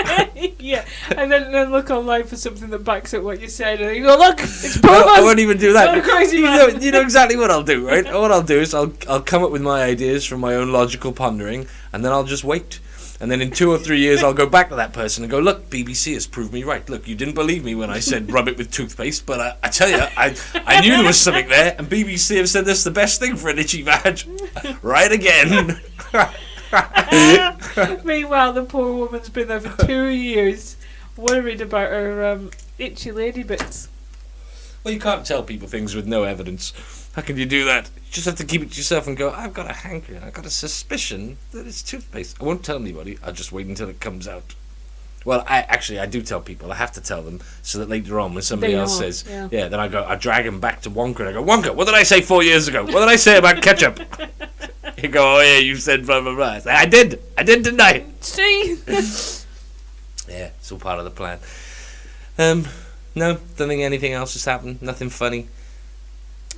[SPEAKER 2] Yeah, and then look online for something that backs up what you said, and you go, look, it's proven.
[SPEAKER 1] I won't even do that.
[SPEAKER 2] You're a crazy
[SPEAKER 1] you
[SPEAKER 2] man.
[SPEAKER 1] know exactly what I'll do, right? What I'll do is I'll come up with my ideas from my own logical pondering, and then I'll just wait. And then in 2 or 3 years, I'll go back to that person and go, "Look, BBC has proved me right. Look, you didn't believe me when I said rub it with toothpaste, but I tell you, I knew there was something there, and BBC have said this is the best thing for an itchy vag." Right again.
[SPEAKER 2] Meanwhile, the poor woman's been there for 2 years, worried about her itchy lady bits.
[SPEAKER 1] Well, you can't tell people things with no evidence. How can you do that? You just have to keep it to yourself and go, "I've got a hankering, I've got a suspicion that it's toothpaste." I won't tell anybody, I'll just wait until it comes out. Well, I do tell people. I have to tell them so that later on when somebody
[SPEAKER 2] They
[SPEAKER 1] else
[SPEAKER 2] know,
[SPEAKER 1] says,
[SPEAKER 2] yeah.
[SPEAKER 1] then I drag them back to Wonka and I go, "Wonka, what did I say 4 years ago? What did I say about ketchup?" You go, "Oh yeah, you said blah blah blah." I say, I did, didn't I?
[SPEAKER 2] See?
[SPEAKER 1] Yeah, it's all part of the plan. No, don't think anything else has happened. Nothing funny.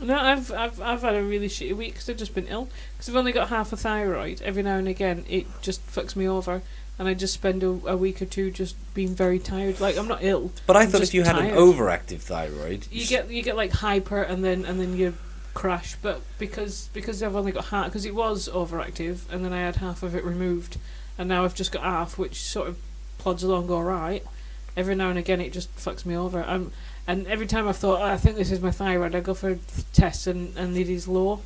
[SPEAKER 2] No, I've had a really shitty week because I've just been ill. Because I've only got half a thyroid. Every now and again, it just fucks me over, and I just spend a week or two just being very tired. Like, I'm not ill.
[SPEAKER 1] But I
[SPEAKER 2] I'm
[SPEAKER 1] thought
[SPEAKER 2] just
[SPEAKER 1] if you had
[SPEAKER 2] tired.
[SPEAKER 1] an overactive thyroid,
[SPEAKER 2] You get like hyper, and then you crash. But because I've only got half, because it was overactive, and then I had half of it removed, and now I've just got half, which sort of plods along all right. Every now and again, it just fucks me over. And every time I've thought, I think this is my thyroid, I go for tests and it is low.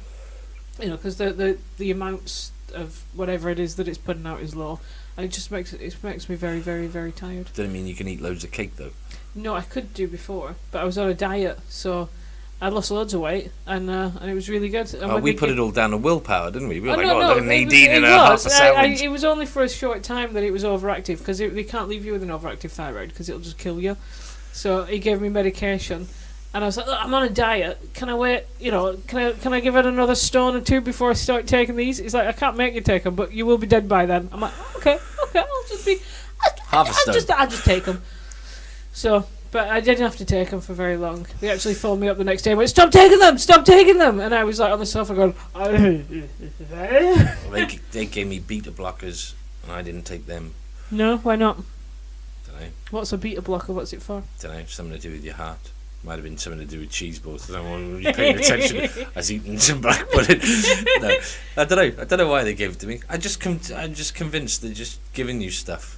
[SPEAKER 2] Because the amounts of whatever it is that it's putting out is low, and it makes me very, very, very tired.
[SPEAKER 1] doesn't mean you can eat loads of cake though.
[SPEAKER 2] No, I could do before, but I was on a diet, so I lost loads of weight, and it was really good. And when
[SPEAKER 1] We
[SPEAKER 2] they
[SPEAKER 1] put
[SPEAKER 2] gi-
[SPEAKER 1] it all down to willpower, didn't we? We were
[SPEAKER 2] Oh,
[SPEAKER 1] like,
[SPEAKER 2] no,
[SPEAKER 1] look at
[SPEAKER 2] it
[SPEAKER 1] Nadine
[SPEAKER 2] was-
[SPEAKER 1] and
[SPEAKER 2] it
[SPEAKER 1] her half a
[SPEAKER 2] was.
[SPEAKER 1] sandwich.
[SPEAKER 2] It was only for a short time that it was overactive, because they can't leave you with an overactive thyroid because it'll just kill you. So he gave me medication, and I was like, "Look, I'm on a diet. Can I wait? Can I give it another stone or two before I start taking these?" He's like, "I can't make you take them, but you will be dead by then." I'm like, "Okay, I'll just be
[SPEAKER 1] Half a stone.
[SPEAKER 2] I'll just take them." So, but I didn't have to take them for very long. They actually phoned me up the next day and went, "Stop taking them!" And I was like on the sofa going,
[SPEAKER 1] Well, they gave me beta blockers, and I didn't take them.
[SPEAKER 2] "No, why not?
[SPEAKER 1] Don't know.
[SPEAKER 2] What's a beta blocker? What's it for?"
[SPEAKER 1] Something to do with your heart. Might have been something to do with cheese balls. I don't want to be paying attention. I was eating some black pudding. No, I don't know why they gave it to me. I'm just convinced they're just giving you stuff.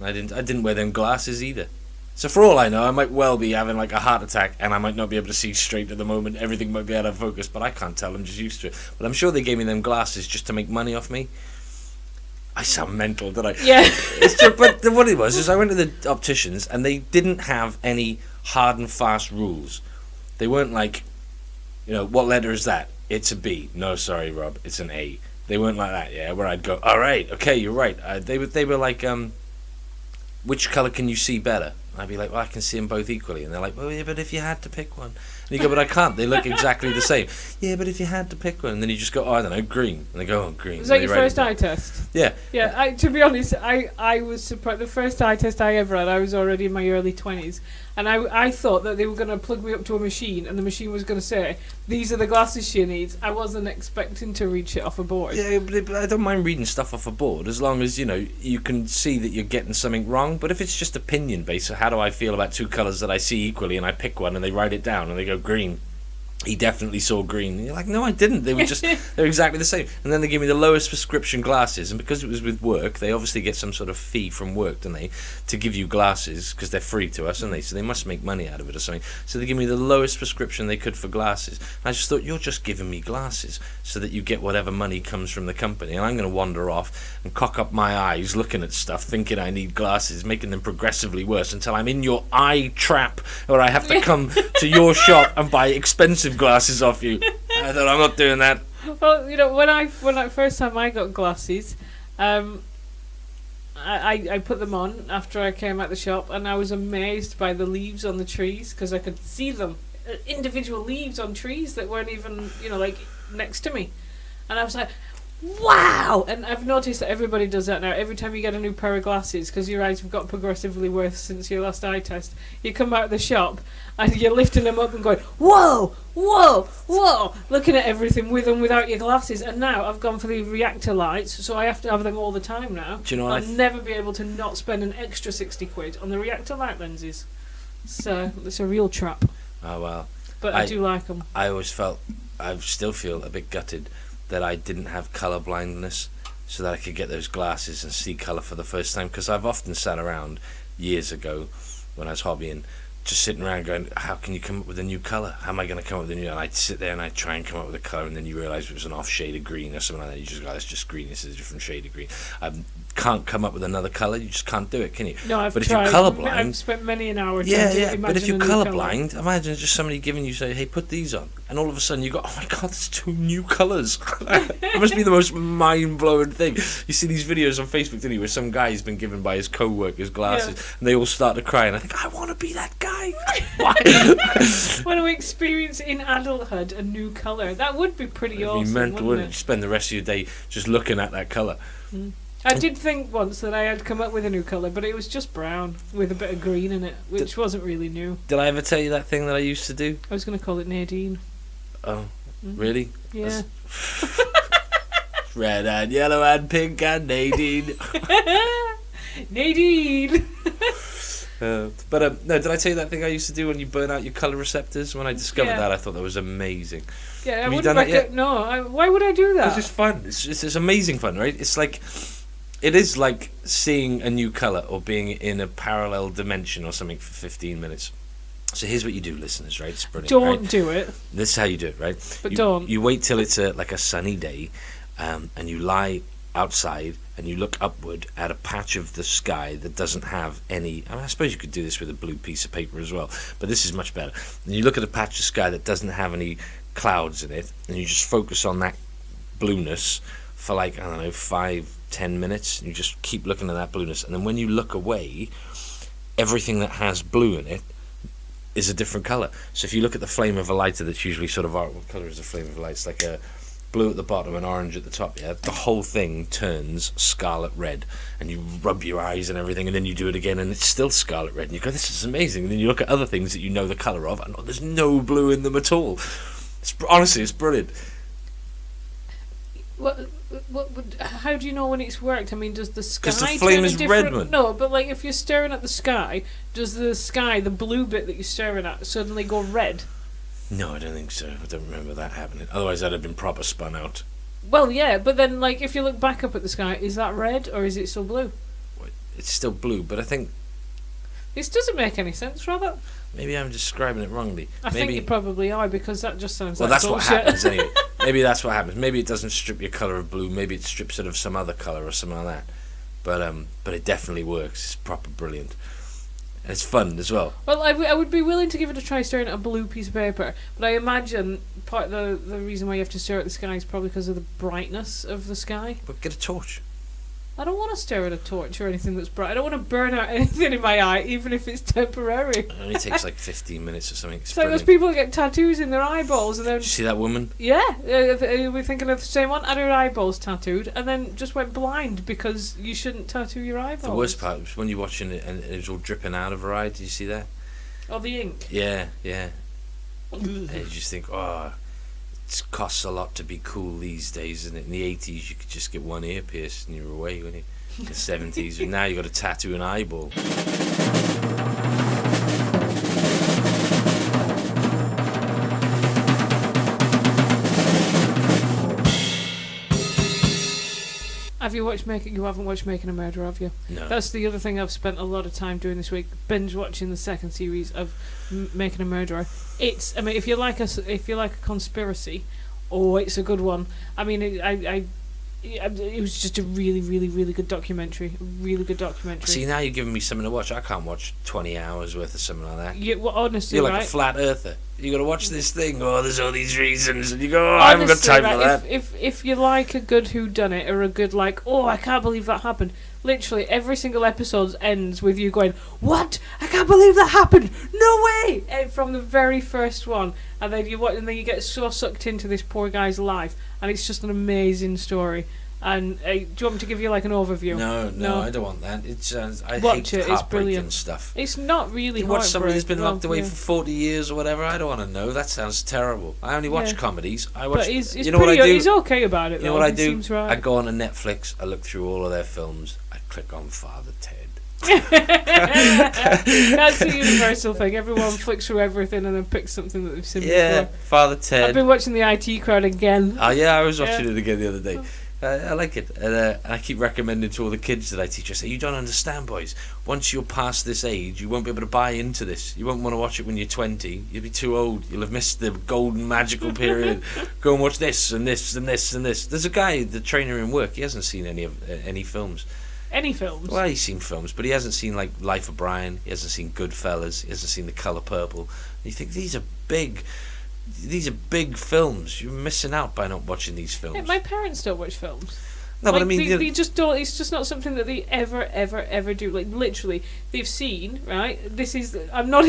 [SPEAKER 1] I didn't wear them glasses either. So for all I know, I might well be having like a heart attack, and I might not be able to see straight at the moment. Everything might be out of focus, but I can't tell. I'm just used to it. But I'm sure they gave me them glasses just to make money off me. I sound mental, don't I?
[SPEAKER 2] Yeah.
[SPEAKER 1] It's just, but what it was is I went to the opticians, and they didn't have any hard and fast rules. They weren't like, what letter is that? It's a B. No, sorry, Rob, it's an A. They weren't like that, yeah. Where I'd go, all right, okay, you're right. They were like, which color can you see better? And I'd be like, well, I can see them both equally. And they're like, well, yeah, but if you had to pick one. And you go, but I can't. They look exactly the same. Yeah, but if you had to pick one. And then you just go, oh, I don't know, green. And they go, oh, green.
[SPEAKER 2] Was that your first eye test?
[SPEAKER 1] Yeah.
[SPEAKER 2] Yeah, to be honest, I was surprised. The first eye test I ever had, I was already in my early 20s. And I thought that they were going to plug me up to a machine and the machine was going to say, these are the glasses she needs. I wasn't expecting to read shit off a board.
[SPEAKER 1] Yeah, but I don't mind reading stuff off a board as long as, you can see that you're getting something wrong. But if it's just opinion-based, so how do I feel about two colours that I see equally and I pick one and they write it down and they go green. He definitely saw green. And you're like, no, I didn't. They were they're exactly the same. And then they give me the lowest prescription glasses. And because it was with work, they obviously get some sort of fee from work, don't they, to give you glasses because they're free to us, don't they? So they must make money out of it or something. So they give me the lowest prescription they could for glasses. And I just thought, you're just giving me glasses so that you get whatever money comes from the company. And I'm going to wander off and cock up my eyes looking at stuff, thinking I need glasses, making them progressively worse until I'm in your eye trap where I have to come to your shop and buy expensive glasses off you. I thought, I'm not doing that.
[SPEAKER 2] Well, when I first time I got glasses, I put them on after I came out the shop, and I was amazed by the leaves on the trees because I could see them, individual leaves on trees that weren't even like next to me, and I was like, wow! And I've noticed that everybody does that now. Every time you get a new pair of glasses, because your eyes have got progressively worse since your last eye test, you come out of the shop and you're lifting them up and going, whoa, whoa, whoa, looking at everything with and without your glasses. And now I've gone for the reactor lights, so I have to have them all the time now.
[SPEAKER 1] Do you know
[SPEAKER 2] I'll never be able to not spend an extra 60 quid on the reactor light lenses. So it's a real trap.
[SPEAKER 1] Oh, well.
[SPEAKER 2] But I do like them.
[SPEAKER 1] I still feel a bit gutted that I didn't have colour blindness so that I could get those glasses and see colour for the first time, because I've often sat around years ago when I was hobbying just sitting around going, how can you come up with a new colour? How am I going to come up with a new? And I'd sit there and I'd try and come up with a colour, and then you realise it was an off shade of green or something like that. You just go, that's just green, this is a different shade of green. I can't come up with another colour, you just can't do it, can you?
[SPEAKER 2] No, I've
[SPEAKER 1] but
[SPEAKER 2] tried.
[SPEAKER 1] If you're colourblind,
[SPEAKER 2] I've spent many an hour trying to imagine
[SPEAKER 1] but if you're
[SPEAKER 2] a new
[SPEAKER 1] colourblind, imagine just somebody giving you, say, hey, put these on, and all of a sudden you go, oh my god, there's two new colours. It must be the most mind-blowing thing. You see these videos on Facebook, don't you, where some guy's been given by his co-workers glasses, and they all start to cry, and I think, I want to be that guy. Why?
[SPEAKER 2] Want to experience in adulthood a new colour? That would be pretty awesome.
[SPEAKER 1] It'd be mental,
[SPEAKER 2] wouldn't it?
[SPEAKER 1] You spend the rest of your day just looking at that colour.
[SPEAKER 2] I did think once that I had come up with a new colour, but it was just brown with a bit of green in it, which wasn't really new.
[SPEAKER 1] Did I ever tell you that thing that I used to do?
[SPEAKER 2] I was going to call it Nadine.
[SPEAKER 1] Oh, really?
[SPEAKER 2] Yeah.
[SPEAKER 1] Red and yellow and pink and Nadine.
[SPEAKER 2] Nadine!
[SPEAKER 1] No, did I tell you that thing I used to do when you burn out your colour receptors? When I discovered that, I thought that was amazing.
[SPEAKER 2] Yeah,
[SPEAKER 1] Have you done that yet?
[SPEAKER 2] No, why would I do that?
[SPEAKER 1] It's just fun. It's amazing fun, right? It is like seeing a new colour or being in a parallel dimension or something for 15 minutes. So here's what you do, listeners, right? It's brilliant.
[SPEAKER 2] Don't do it.
[SPEAKER 1] This is how you do it, right?
[SPEAKER 2] But don't.
[SPEAKER 1] You wait till it's like a sunny day, and you lie outside and you look upward at a patch of the sky that doesn't have any. I suppose you could do this with a blue piece of paper as well, but this is much better. And you look at a patch of sky that doesn't have any clouds in it, and you just focus on that blueness for 5-10 minutes, and you just keep looking at that blueness, and then when you look away, everything that has blue in it is a different colour. So if you look at the flame of a lighter, that's usually sort of what colour is the flame of a light? It's like a blue at the bottom and orange at the top. Yeah, the whole thing turns scarlet red, and you rub your eyes and everything, and then you do it again and it's still scarlet red, and you go, this is amazing. And then you look at other things that you know the colour of, and there's no blue in them at all. Honestly, it's brilliant.
[SPEAKER 2] How do you know when it's worked? I mean, does the sky?
[SPEAKER 1] Because the flame is red, man.
[SPEAKER 2] No, but if you're staring at the sky, does the sky, the blue bit that you're staring at, suddenly go red?
[SPEAKER 1] No, I don't think so. I don't remember that happening. Otherwise, I'd have been proper spun out.
[SPEAKER 2] Well, yeah, but then, if you look back up at the sky, is that red or is it still blue?
[SPEAKER 1] It's still blue, but I think
[SPEAKER 2] this doesn't make any sense, Robert.
[SPEAKER 1] Maybe I'm describing it wrongly.
[SPEAKER 2] I think you probably are, because that just sounds
[SPEAKER 1] well,
[SPEAKER 2] like
[SPEAKER 1] that's
[SPEAKER 2] bullshit.
[SPEAKER 1] what happens anyway. Maybe that's what happens. Maybe it doesn't strip your colour of blue. Maybe it strips it of some other colour or something like that. But it definitely works. It's proper brilliant. And it's fun as well.
[SPEAKER 2] Well, I would be willing to give it a try staring at a blue piece of paper, but I imagine part of the reason why you have to stare at the sky is probably because of the brightness of the sky.
[SPEAKER 1] But get a torch.
[SPEAKER 2] I don't want to stare at a torch or anything that's bright. I don't want to burn out anything in my eye, even if it's temporary.
[SPEAKER 1] It only takes like 15 minutes or something.
[SPEAKER 2] It's like those people that get tattoos in their eyeballs and then...
[SPEAKER 1] Did you see that woman?
[SPEAKER 2] Yeah, are we thinking of the same one? Had her eyeballs tattooed and then just went blind because you shouldn't tattoo your eyeballs.
[SPEAKER 1] The worst part was when you're watching it and it was all dripping out of her eye. Did you see that?
[SPEAKER 2] Oh, the ink?
[SPEAKER 1] Yeah. And you just think, oh, it costs a lot to be cool these days, isn't it? In the 80s, you could just get one ear pierced and you were away, wouldn't you? In the 70s, and now you got to tattoo an eyeball.
[SPEAKER 2] Have you watched You haven't watched Making a Murderer, have you?
[SPEAKER 1] No.
[SPEAKER 2] That's the other thing I've spent a lot of time doing this week. Binge watching the second series of Making a Murderer. I mean, if you like a conspiracy, it's a good one. I mean, it was just a really, really, really good documentary. Really good documentary.
[SPEAKER 1] See, now you're giving me something to watch. I can't watch 20 hours worth of something like that.
[SPEAKER 2] Honestly,
[SPEAKER 1] you're like a flat earther. You got to watch this thing. Oh, there's all these reasons, and you go, I haven't got time for that.
[SPEAKER 2] If you like a good whodunit or a good I can't believe that happened. Literally every single episode ends with you going, "What? I can't believe that happened! No way!" From the very first one, and then you get so sucked into this poor guy's life, and it's just an amazing story. And do you want me to give you like an overview?
[SPEAKER 1] No, I don't want that. It's I
[SPEAKER 2] watch
[SPEAKER 1] hate
[SPEAKER 2] it. It's brilliant
[SPEAKER 1] stuff.
[SPEAKER 2] It's not really.
[SPEAKER 1] You watch somebody who's been locked away for 40 years or whatever. I don't want to know. That sounds terrible. I only watch comedies. I watch.
[SPEAKER 2] But
[SPEAKER 1] you know what I do?
[SPEAKER 2] He's okay about it.
[SPEAKER 1] You know what I do? Right. I go on to Netflix. I look through all of their films. I click on Father Ted.
[SPEAKER 2] That's the universal thing. Everyone flicks through everything and then picks something that they've seen before.
[SPEAKER 1] Father Ted.
[SPEAKER 2] I've been watching the IT Crowd again.
[SPEAKER 1] Oh yeah, I was watching it again the other day. I like it, and I keep recommending to all the kids that I teach. I say, you don't understand, boys. Once you're past this age, you won't be able to buy into this. You won't want to watch it when you're 20. You'll be too old. You'll have missed the golden magical period. Go and watch this and this and this and this. There's a guy, the trainer in work. He hasn't seen any films.
[SPEAKER 2] Any films?
[SPEAKER 1] Well, he's seen films, but he hasn't seen like Life of Brian. He hasn't seen Goodfellas. He hasn't seen The Colour Purple. And you think these are big films. You're missing out by not watching these films.
[SPEAKER 2] Yeah, my parents don't watch films.
[SPEAKER 1] No, but I mean,
[SPEAKER 2] they just don't. It's just not something that they ever do. Like literally, they've seen. Right, this is. I'm not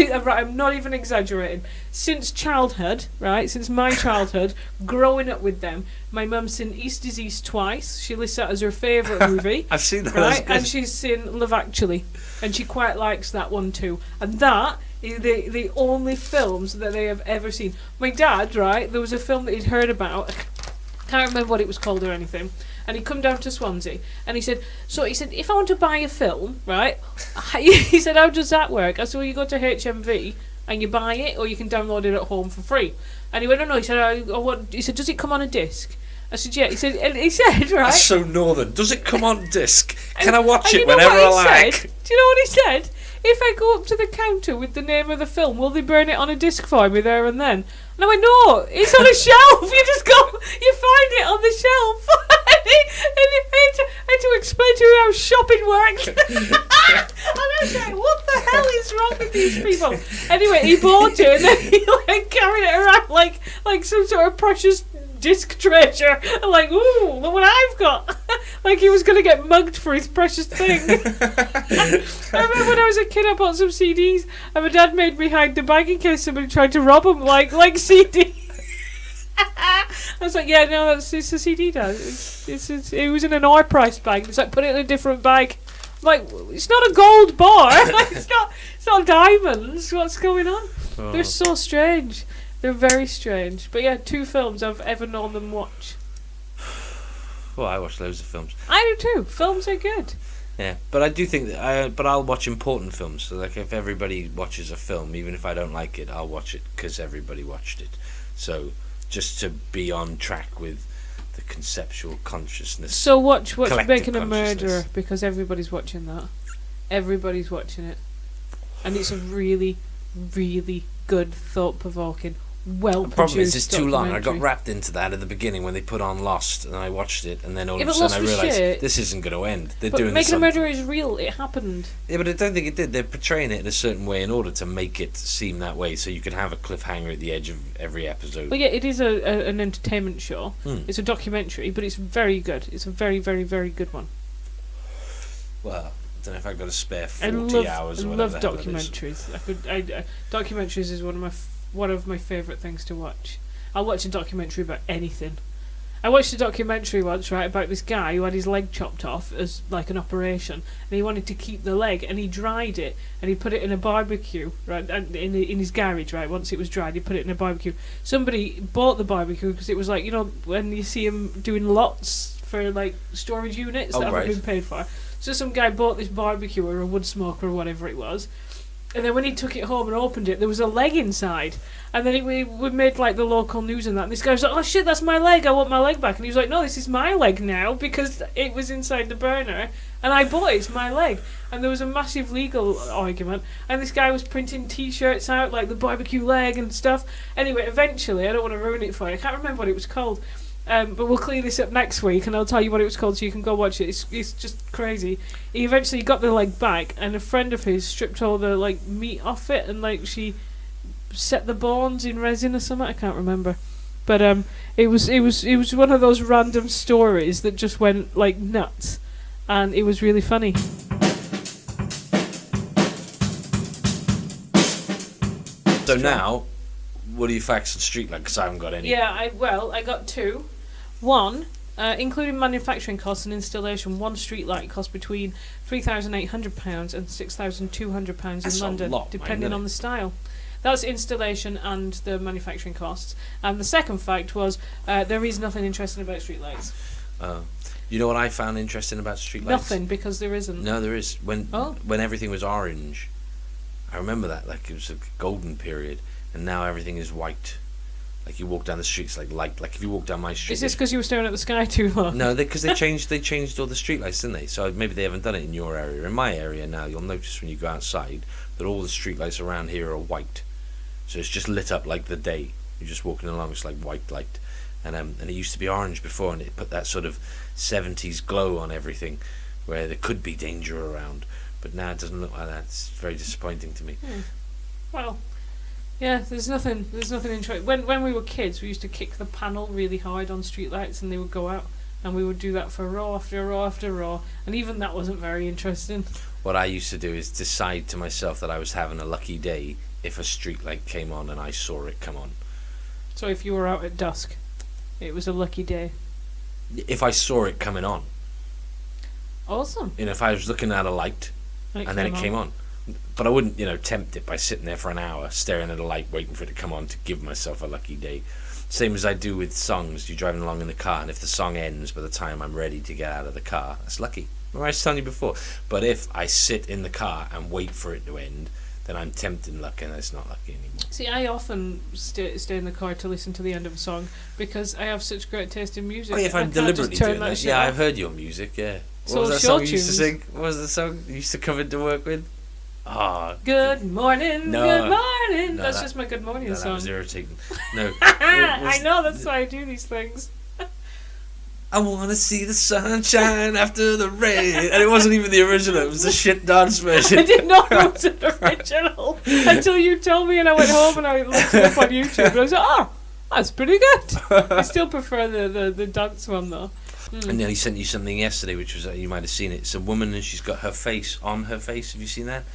[SPEAKER 2] even exaggerating. Since childhood, right, since my childhood, growing up with them, my mum's seen East is East twice. She lists that as her favourite movie.
[SPEAKER 1] I've seen that.
[SPEAKER 2] Right, and she's seen Love Actually, and she quite likes that one too. And that is the only films that they have ever seen. My dad, right, there was a film that he'd heard about. Can't remember what it was called or anything. And he'd come down to Swansea, and he said, if I want to buy a film, right, he said, how does that work? I said, well, you go to HMV and you buy it, or you can download it at home for free. And he went, oh no, he said, he said, does it come on a disc? I said, yeah. He said, right.
[SPEAKER 1] That's so northern. Does it come on disc? Can I watch it whenever I like?
[SPEAKER 2] Do you know what he said? If I go up to the counter with the name of the film, will they burn it on a disc for me there and then? And I went, no, it's on a shelf. You just go, you find it on the shelf. I had to explain to him how shopping works. And I was like, what the hell is wrong with these people? Anyway, he bought it and then he carried it around like some sort of precious disc treasure. I'm like, ooh, look what I've got. Like he was going to get mugged for his precious thing. I remember when I was a kid, I bought some CDs and my dad made me hide the bag in case somebody tried to rob him, like CD. I was like, yeah, no, it's a CD, Dad. It was in an high-priced bag. It's like, put it in a different bag. I'm like, it's not a gold bar. It's not diamonds. What's going on? Oh. They're so strange. They're very strange. But yeah, 2 films I've ever known them watch.
[SPEAKER 1] Well, I watch loads of films.
[SPEAKER 2] I do too. Films are good.
[SPEAKER 1] Yeah, but I do think that but I'll watch important films. So like if everybody watches a film, even if I don't like it, I'll watch it because everybody watched it. So just to be on track with the conceptual consciousness.
[SPEAKER 2] So watch Making a Murderer because everybody's watching that. Everybody's watching it. And it's a really, really good, thought-provoking, well-produced
[SPEAKER 1] The problem is it's too long. I got
[SPEAKER 2] documentary.
[SPEAKER 1] wrapped into that at the beginning when they put on Lost, and I watched it, and then all of a sudden I realised this isn't going to end. They're doing this.
[SPEAKER 2] Making a Murderer is real. It happened.
[SPEAKER 1] Yeah, but I don't think it did. They're portraying it in a certain way in order to make it seem that way, so you can have a cliffhanger at the edge of every episode.
[SPEAKER 2] Well, yeah, it is an entertainment show. It's a documentary, but it's very good. It's a very, very, very good one.
[SPEAKER 1] Well, I don't know if I've got to spare
[SPEAKER 2] I
[SPEAKER 1] 40 hours or whatever.
[SPEAKER 2] love
[SPEAKER 1] the hell it is.
[SPEAKER 2] documentaries. Documentaries is one of my favourite things to watch. I'll watch a documentary about anything. I watched a documentary once, right, about this guy who had his leg chopped off as like an operation, and he wanted to keep the leg, and he dried it, and he put it in a barbecue, right, and in his garage, right. Once it was dried, he put it in a barbecue. Somebody bought the barbecue because it was like, you know, when you see him doing lots for like storage units that haven't been paid for. So some guy bought this barbecue or a wood smoker or whatever it was. And then when he took it home and opened it, there was a leg inside. And then we made like the local news and that. And this guy was like, "Oh shit, that's my leg. I want my leg back." And he was like, "No, this is my leg now because it was inside the burner and I bought it. It's my leg." And there was a massive legal argument. And this guy was printing T-shirts out like the barbecue leg and stuff. Anyway, eventually, I don't want to ruin it for you. I can't remember what it was called. But we'll clear this up next week, and I'll tell you what it was called, so you can go watch it. It's just crazy. He eventually got the leg back, and a friend of his stripped all the like meat off it, and like she set the bones in resin or something. I can't remember, but it was one of those random stories that just went like nuts, and it was really funny.
[SPEAKER 1] So now, what are your facts on street light? Because I haven't got any.
[SPEAKER 2] Yeah, I got two. One, including manufacturing costs and installation, one street light costs between £3,800 and £6,200 in London, depending on the style. That's installation and the manufacturing costs. And the second fact was there is nothing interesting about street lights.
[SPEAKER 1] You know what I found interesting about street lights?
[SPEAKER 2] Nothing, because there isn't.
[SPEAKER 1] No, there is. When everything was orange, I remember that, like it was a golden period, and now everything is white. Like you walk down the streets, like light. Like if you walk down my street.
[SPEAKER 2] Is this because you were staring at the sky too long?
[SPEAKER 1] No, because they changed all the streetlights, didn't they? So maybe they haven't done it in your area. In my area now, you'll notice when you go outside that all the streetlights around here are white. So it's just lit up like the day. You're just walking along, it's like white light, and it used to be orange before, and it put that sort of 70s glow on everything, where there could be danger around. But now it doesn't look like that. It's very disappointing to me.
[SPEAKER 2] Well. Yeah, there's nothing interesting. When we were kids, we used to kick the panel really hard on streetlights, and they would go out, and we would do that for row after row after row, and even that wasn't very interesting.
[SPEAKER 1] What I used to do is decide to myself that I was having a lucky day if a streetlight came on and I saw it come on.
[SPEAKER 2] So if you were out at dusk, it was a lucky day.
[SPEAKER 1] If I saw it coming on.
[SPEAKER 2] Awesome.
[SPEAKER 1] You know, if I was looking at a light and then it came on. But I wouldn't, tempt it by sitting there for an hour, staring at a light, waiting for it to come on to give myself a lucky day. Same as I do with songs. You're driving along in the car, and if the song ends by the time I'm ready to get out of the car, that's lucky. Remember I was telling you before. But if I sit in the car and wait for it to end, then I'm tempting luck, and it's not lucky anymore.
[SPEAKER 2] See, I often stay in the car to listen to the end of a song because I have such great taste in music.
[SPEAKER 1] Oh, if I'm deliberately doing that. Yeah, I've heard your music, yeah. What was that song you used to sing? What was the song you used to come into work with?
[SPEAKER 2] Good morning,
[SPEAKER 1] no,
[SPEAKER 2] good morning.
[SPEAKER 1] No,
[SPEAKER 2] that's just my good morning song.
[SPEAKER 1] That was irritating. No,
[SPEAKER 2] I know, that's why I do these things.
[SPEAKER 1] I want to see the sunshine after the rain. And it wasn't even the original, it was the shit dance version.
[SPEAKER 2] I didn't know it was an original until you told me, and I went home and I looked it up on YouTube, and I was like, oh, that's pretty good. I still prefer the dance one though.
[SPEAKER 1] And then he sent you something yesterday, which was, you might have seen it. It's a woman and she's got her face on her face. Have you seen that?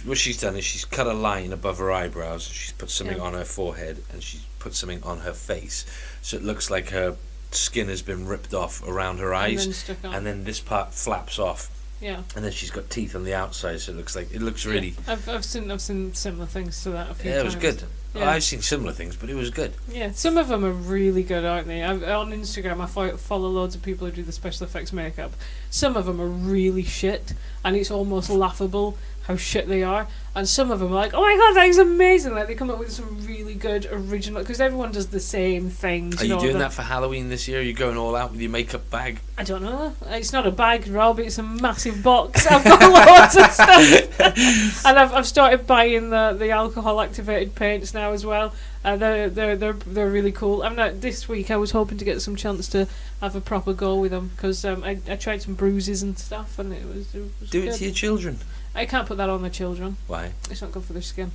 [SPEAKER 1] What she's done is she's cut a line above her eyebrows. She's put something on her forehead, and she's put something on her face, so it looks like her skin has been ripped off around her eyes, and then this part flaps off. Yeah. And then she's got teeth on the outside, so it looks really.
[SPEAKER 2] I've seen similar things to that a few times.
[SPEAKER 1] Yeah, it was good. Yeah. Well, I've seen similar things, but it was good.
[SPEAKER 2] Yeah, some of them are really good, aren't they? On Instagram, I follow loads of people who do the special effects makeup. Some of them are really shit, and it's almost laughable how shit they are. And some of them are like, oh my god, that is amazing. Like, they come up with some really good original, because everyone does the same things.
[SPEAKER 1] Are you doing that for Halloween this year? Are you going all out with your makeup bag?
[SPEAKER 2] I don't know. It's not a bag, Rob. It's a massive box. I've got loads of stuff, and I've started buying the alcohol activated paints now as well. They're really cool. This week I was hoping to get some chance to have a proper go with them, because I tried some bruises and stuff, and it was
[SPEAKER 1] do
[SPEAKER 2] good.
[SPEAKER 1] It to your children.
[SPEAKER 2] I can't put that on the children.
[SPEAKER 1] Why?
[SPEAKER 2] It's not good for their skin.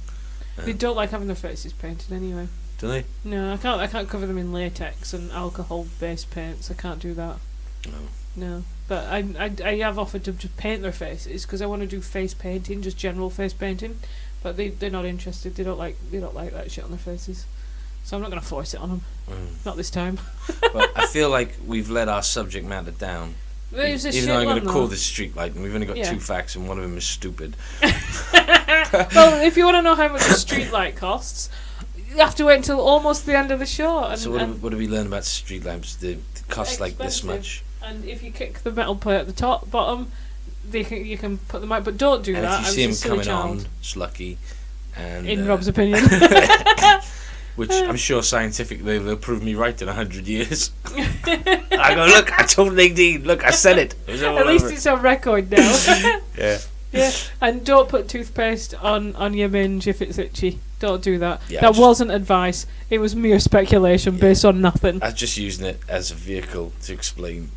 [SPEAKER 2] They don't like having their faces painted anyway.
[SPEAKER 1] Do they?
[SPEAKER 2] No, I can't cover them in latex and alcohol-based paints. I can't do that. No. But I have offered to just paint their faces because I want to do face painting, just general face painting. But they're not interested. They don't like that shit on their faces. So I'm not going to force it on them. Not this time.
[SPEAKER 1] Well, I feel like we've let our subject matter down.
[SPEAKER 2] It was a
[SPEAKER 1] Even
[SPEAKER 2] shit
[SPEAKER 1] though I'm
[SPEAKER 2] one,
[SPEAKER 1] going to
[SPEAKER 2] though.
[SPEAKER 1] call this street lighting, we've only got
[SPEAKER 2] Yeah.
[SPEAKER 1] 2 facts, and one of them is stupid.
[SPEAKER 2] Well, if you want to know how much a street light costs, you have to wait until almost the end of the show. And,
[SPEAKER 1] So what do we learn about street lamps? They cost like this
[SPEAKER 2] expensive.
[SPEAKER 1] much.
[SPEAKER 2] And if you kick the metal plate at the bottom, you can put them out. But don't do
[SPEAKER 1] And
[SPEAKER 2] that.
[SPEAKER 1] if
[SPEAKER 2] I
[SPEAKER 1] you see
[SPEAKER 2] was
[SPEAKER 1] him
[SPEAKER 2] a silly
[SPEAKER 1] coming
[SPEAKER 2] child.
[SPEAKER 1] on, it's lucky. And
[SPEAKER 2] In Rob's opinion.
[SPEAKER 1] which I'm sure scientifically they'll prove me right in 100 years. I go, look, I told Nadine, look, I said it. It was all
[SPEAKER 2] At least
[SPEAKER 1] over.
[SPEAKER 2] it's on record now.
[SPEAKER 1] Yeah.
[SPEAKER 2] Yeah, and don't put toothpaste on your minge if it's itchy. Don't do that.
[SPEAKER 1] Yeah,
[SPEAKER 2] That
[SPEAKER 1] just-
[SPEAKER 2] wasn't advice. It was mere speculation based on nothing.
[SPEAKER 1] I was just using it as a vehicle to explain.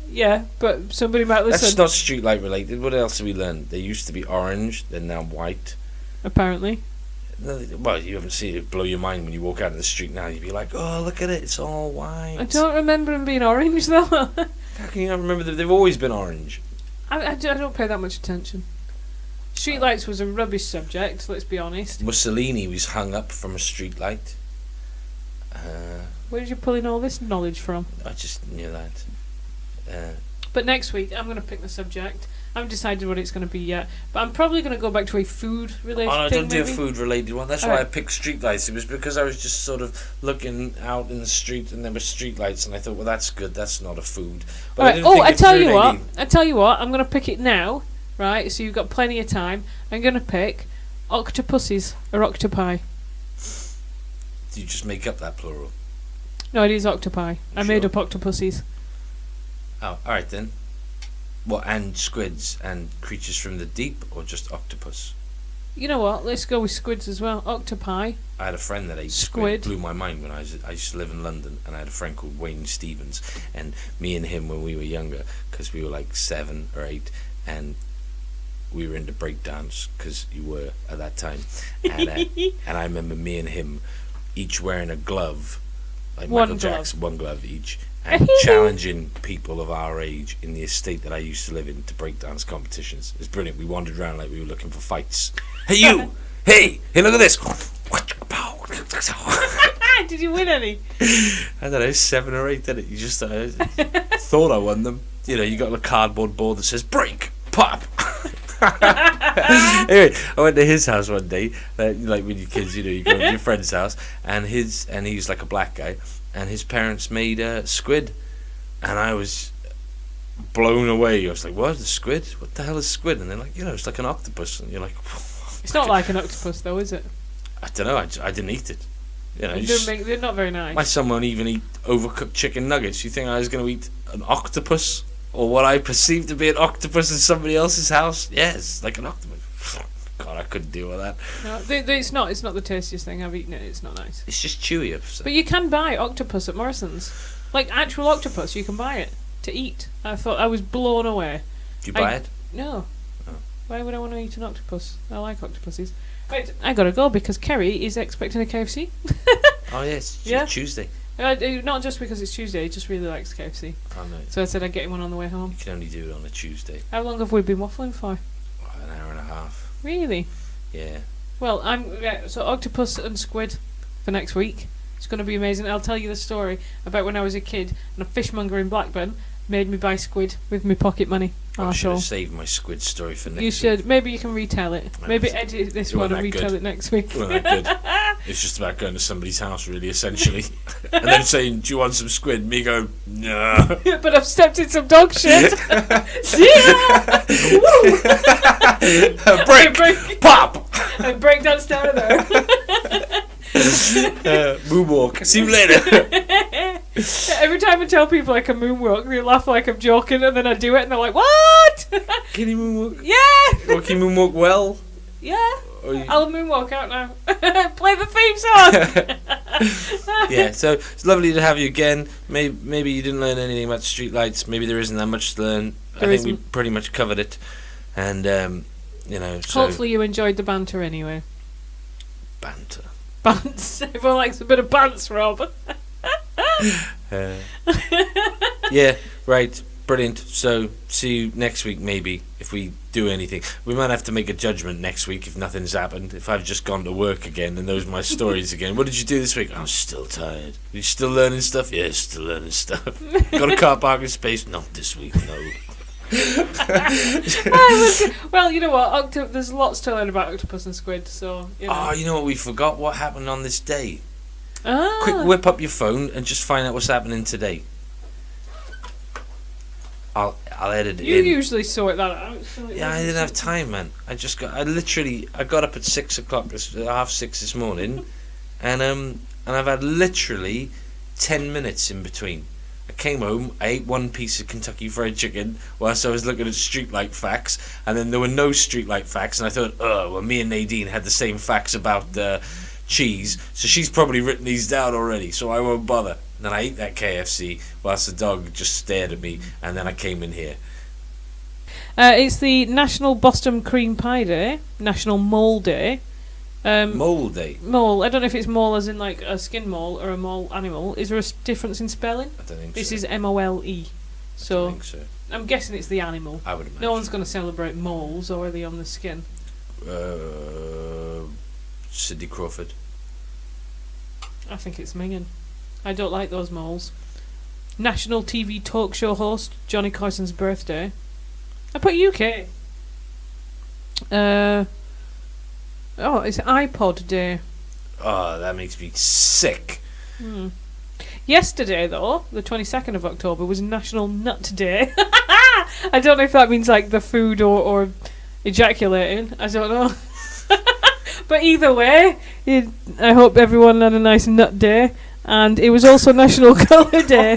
[SPEAKER 2] Yeah, but somebody might
[SPEAKER 1] That's
[SPEAKER 2] listen.
[SPEAKER 1] not street light related. What else have we learned? They used to be orange, they're now white.
[SPEAKER 2] Apparently.
[SPEAKER 1] Well, you haven't seen it blow your mind when you walk out of the street now. You'd be like, oh, look at it, it's all white.
[SPEAKER 2] I don't remember them being orange though.
[SPEAKER 1] How can you not remember that they've always been orange?
[SPEAKER 2] I don't pay that much attention. Streetlights was a rubbish subject, let's be honest.
[SPEAKER 1] Mussolini was hung up from a street light.
[SPEAKER 2] Where did you pull in all this knowledge from?
[SPEAKER 1] I just knew that.
[SPEAKER 2] But next week I'm going to pick the subject. I haven't decided what it's going to be yet, but I'm probably going to go back to a food-related
[SPEAKER 1] Oh, no,
[SPEAKER 2] thing.
[SPEAKER 1] don't do a
[SPEAKER 2] maybe.
[SPEAKER 1] food-related one. That's why
[SPEAKER 2] Alright.
[SPEAKER 1] I picked street lights. It was because I was just sort of looking out in the street and there were street lights, and I thought, well, that's good. That's not a food. But
[SPEAKER 2] Alright.
[SPEAKER 1] didn't
[SPEAKER 2] Oh,
[SPEAKER 1] think
[SPEAKER 2] I
[SPEAKER 1] it
[SPEAKER 2] tell
[SPEAKER 1] through,
[SPEAKER 2] you what.
[SPEAKER 1] Nadine.
[SPEAKER 2] I tell you what. I'm going to pick it now, right? So you've got plenty of time. I'm going to pick octopuses or octopi.
[SPEAKER 1] Do you just make up that plural?
[SPEAKER 2] No, it is octopi. I made
[SPEAKER 1] Sure.
[SPEAKER 2] up octopuses.
[SPEAKER 1] Oh, all right then. What, and squids and creatures from the deep, or just octopus?
[SPEAKER 2] You know what? Let's go with squids as well. Octopi.
[SPEAKER 1] I had a friend that ate
[SPEAKER 2] Squid.
[SPEAKER 1] squid. Blew my mind when I used to live in London, and I had a friend called Wayne Stevens, and me and him when we were younger, because we were like 7 or 8, and we were into breakdance because you were at that time, and I remember me and him each wearing a glove, like
[SPEAKER 2] One
[SPEAKER 1] Michael
[SPEAKER 2] glove.
[SPEAKER 1] Jackson, one glove each, and challenging people of our age in the estate that I used to live in to breakdance competitions. It was brilliant. We wandered around like we were looking for fights. Hey you! Hey, look at this!
[SPEAKER 2] Did you win any?
[SPEAKER 1] I don't know, 7 or 8, didn't it? You just thought I won them. You know, you got a cardboard board that says break, pop. Anyway, I went to his house one day, like when you're kids, you know, you go to your friend's house, and he's like a black guy, and his parents made squid, and I was blown away. I was like, what, a squid? What the hell is squid? And they're like, you know, it's like an octopus, and you're like,
[SPEAKER 2] It's not like an octopus though, is it?
[SPEAKER 1] I don't know, I didn't eat it. You know,
[SPEAKER 2] They're not very nice.
[SPEAKER 1] my son won't even eat overcooked chicken nuggets. You think I was going to eat an octopus? Or what I perceived to be an octopus in somebody else's house? Yes, like an octopus. God, I couldn't deal with that.
[SPEAKER 2] No, it's not the tastiest thing. I've eaten it. It's not nice.
[SPEAKER 1] It's just chewy. So.
[SPEAKER 2] But you can buy octopus at Morrison's. Like actual octopus, you can buy it to eat. I thought I was blown away.
[SPEAKER 1] Did you buy it?
[SPEAKER 2] No.
[SPEAKER 1] Oh.
[SPEAKER 2] Why would I want to eat an octopus? I like octopuses. Right, I gotta go because Kerry is expecting a KFC.
[SPEAKER 1] Oh, yes.
[SPEAKER 2] Yeah.
[SPEAKER 1] Tuesday.
[SPEAKER 2] Not just because it's Tuesday, he just really likes KFC.
[SPEAKER 1] Oh, no.
[SPEAKER 2] So I said I'd get him one on the way home.
[SPEAKER 1] You can only do it on a Tuesday.
[SPEAKER 2] How long have we been waffling for?
[SPEAKER 1] Oh, an hour and a half.
[SPEAKER 2] Really?
[SPEAKER 1] Yeah.
[SPEAKER 2] Well, so octopus and squid for next week. It's going to be amazing. I'll tell you the story about when I was a kid and a fishmonger in Blackburn made me buy squid with my pocket money.
[SPEAKER 1] I should
[SPEAKER 2] Arsehole.
[SPEAKER 1] have saved my squid story for next
[SPEAKER 2] You should.
[SPEAKER 1] week.
[SPEAKER 2] Maybe you can retell it.
[SPEAKER 1] No,
[SPEAKER 2] Maybe
[SPEAKER 1] it's-
[SPEAKER 2] edit this
[SPEAKER 1] it
[SPEAKER 2] one
[SPEAKER 1] wasn't
[SPEAKER 2] and
[SPEAKER 1] that
[SPEAKER 2] retell
[SPEAKER 1] good.
[SPEAKER 2] it next week.
[SPEAKER 1] Well, that good. It's just about going to somebody's house, really, essentially. And then saying, do you want some squid? Me go, no.
[SPEAKER 2] But I've stepped in some dog shit. See ya! Woo!
[SPEAKER 1] Break! Pop!
[SPEAKER 2] I break dance down there.
[SPEAKER 1] Moonwalk. See you later.
[SPEAKER 2] Every time I tell people I can moonwalk, they laugh like I'm joking, and then I do it, and they're like, "What?
[SPEAKER 1] Can you moonwalk?
[SPEAKER 2] Yeah,
[SPEAKER 1] Or can you moonwalk well?
[SPEAKER 2] yeah."
[SPEAKER 1] Or you-
[SPEAKER 2] I'll moonwalk out now. Play the theme song.
[SPEAKER 1] Yeah, so it's lovely to have you again. Maybe you didn't learn anything about streetlights. Maybe there isn't that much to learn.
[SPEAKER 2] There
[SPEAKER 1] I think we
[SPEAKER 2] isn't.
[SPEAKER 1] pretty much covered it. And, you know, so...
[SPEAKER 2] Hopefully you enjoyed the banter anyway.
[SPEAKER 1] Banter.
[SPEAKER 2] Bants. Everyone likes a bit of bants, Rob.
[SPEAKER 1] Yeah, right. Brilliant. So, see you next week, maybe, if we do anything. We might have to make a judgment next week if nothing's happened. If I've just gone to work again and those are my stories again. What did you do this week? I'm still tired. You still learning stuff? Yeah, still learning stuff. Got a car parking space? Not this week, no.
[SPEAKER 2] Well, you know what? There's lots to learn about octopus and squid, so, you know.
[SPEAKER 1] Oh, you know what? We forgot what happened on this day.
[SPEAKER 2] Ah.
[SPEAKER 1] Quick, whip up your phone and just find out what's happening today. I'll edit it
[SPEAKER 2] You
[SPEAKER 1] in.
[SPEAKER 2] usually sort that out. So
[SPEAKER 1] Yeah, I didn't have time, man. I got up at 6 o'clock, 6:30 this morning, and I've had literally 10 minutes in between. I came home, I ate one piece of Kentucky Fried Chicken whilst I was looking at Streetlight Facts, and then there were no Streetlight Facts, and I thought, well, me and Nadine had the same facts about cheese, so she's probably written these down already, so I won't bother. And then I ate that KFC whilst the dog just stared at me, and then I came in here.
[SPEAKER 2] It's the National Boston Cream Pie Day, National Mole Day.
[SPEAKER 1] Mole Day?
[SPEAKER 2] Mole. I don't know if it's mole as in like a skin mole or a mole animal. Is there a difference in spelling?
[SPEAKER 1] I don't think
[SPEAKER 2] This
[SPEAKER 1] so.
[SPEAKER 2] is MOLE. So,
[SPEAKER 1] I don't think so.
[SPEAKER 2] I'm guessing it's the animal.
[SPEAKER 1] I would imagine.
[SPEAKER 2] No one's going to celebrate moles, or are they on the skin?
[SPEAKER 1] Sidney Crawford.
[SPEAKER 2] I think it's minging. I don't like those moles. National TV talk show host Johnny Carson's birthday. I put UK. It's iPod Day.
[SPEAKER 1] Oh, that makes me sick.
[SPEAKER 2] Yesterday, though, the 22nd of October, was National Nut Day. I don't know if that means like the food or ejaculating. I don't know. But either way, I hope everyone had a nice nut day. And it was also National Colour Day.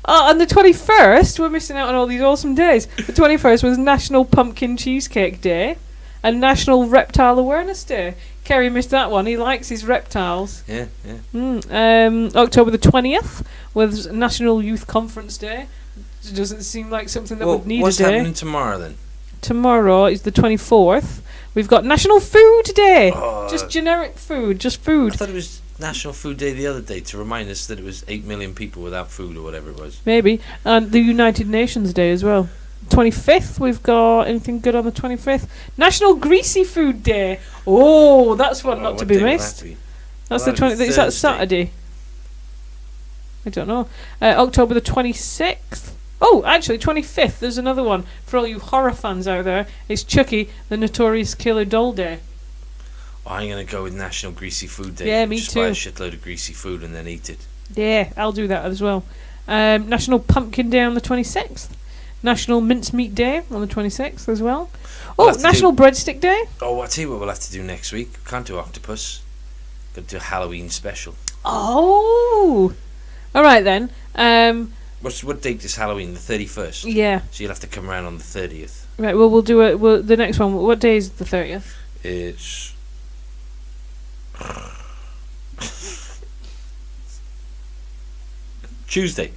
[SPEAKER 2] And the 21st, we're missing out on all these awesome days. The 21st was National Pumpkin Cheesecake Day and National Reptile Awareness Day. Kerry missed that one. He likes his reptiles.
[SPEAKER 1] Yeah.
[SPEAKER 2] October the 20th was National Youth Conference Day. It doesn't seem like something that would need
[SPEAKER 1] what's
[SPEAKER 2] a day.
[SPEAKER 1] happening tomorrow then?
[SPEAKER 2] Tomorrow is the 24th. We've got National Food Day.
[SPEAKER 1] Oh.
[SPEAKER 2] Just generic food, just food.
[SPEAKER 1] I thought it was National Food Day the other day to remind us that it was 8 million people without food or whatever it was.
[SPEAKER 2] Maybe. And the United Nations Day as well. 25th, we've got anything good on the 25th? National Greasy Food Day. Oh, that's one not to be missed. That's the 20th. Is that Saturday? I don't know. October the 26th. Oh, actually, 25th. There's another one for all you horror fans out there. It's Chucky, the Notorious Killer Doll Day.
[SPEAKER 1] Oh, I'm going to go with National Greasy Food Day.
[SPEAKER 2] Yeah, me
[SPEAKER 1] just
[SPEAKER 2] too.
[SPEAKER 1] Buy a shitload of greasy food and then eat it.
[SPEAKER 2] Yeah, I'll do that as well. National Pumpkin Day on the 26th. National Mincemeat Day on the 26th as well.
[SPEAKER 1] We'll
[SPEAKER 2] Oh, National Breadstick Day.
[SPEAKER 1] Oh, I'll tell you what we'll have to do next week. Can't do octopus. Got to do a Halloween special.
[SPEAKER 2] Oh! Alright then.
[SPEAKER 1] What date is Halloween? The 31st?
[SPEAKER 2] Yeah.
[SPEAKER 1] So you'll have to come around on the 30th.
[SPEAKER 2] Right, well, we'll do it. The next one. What day is the 30th?
[SPEAKER 1] It's... Tuesday.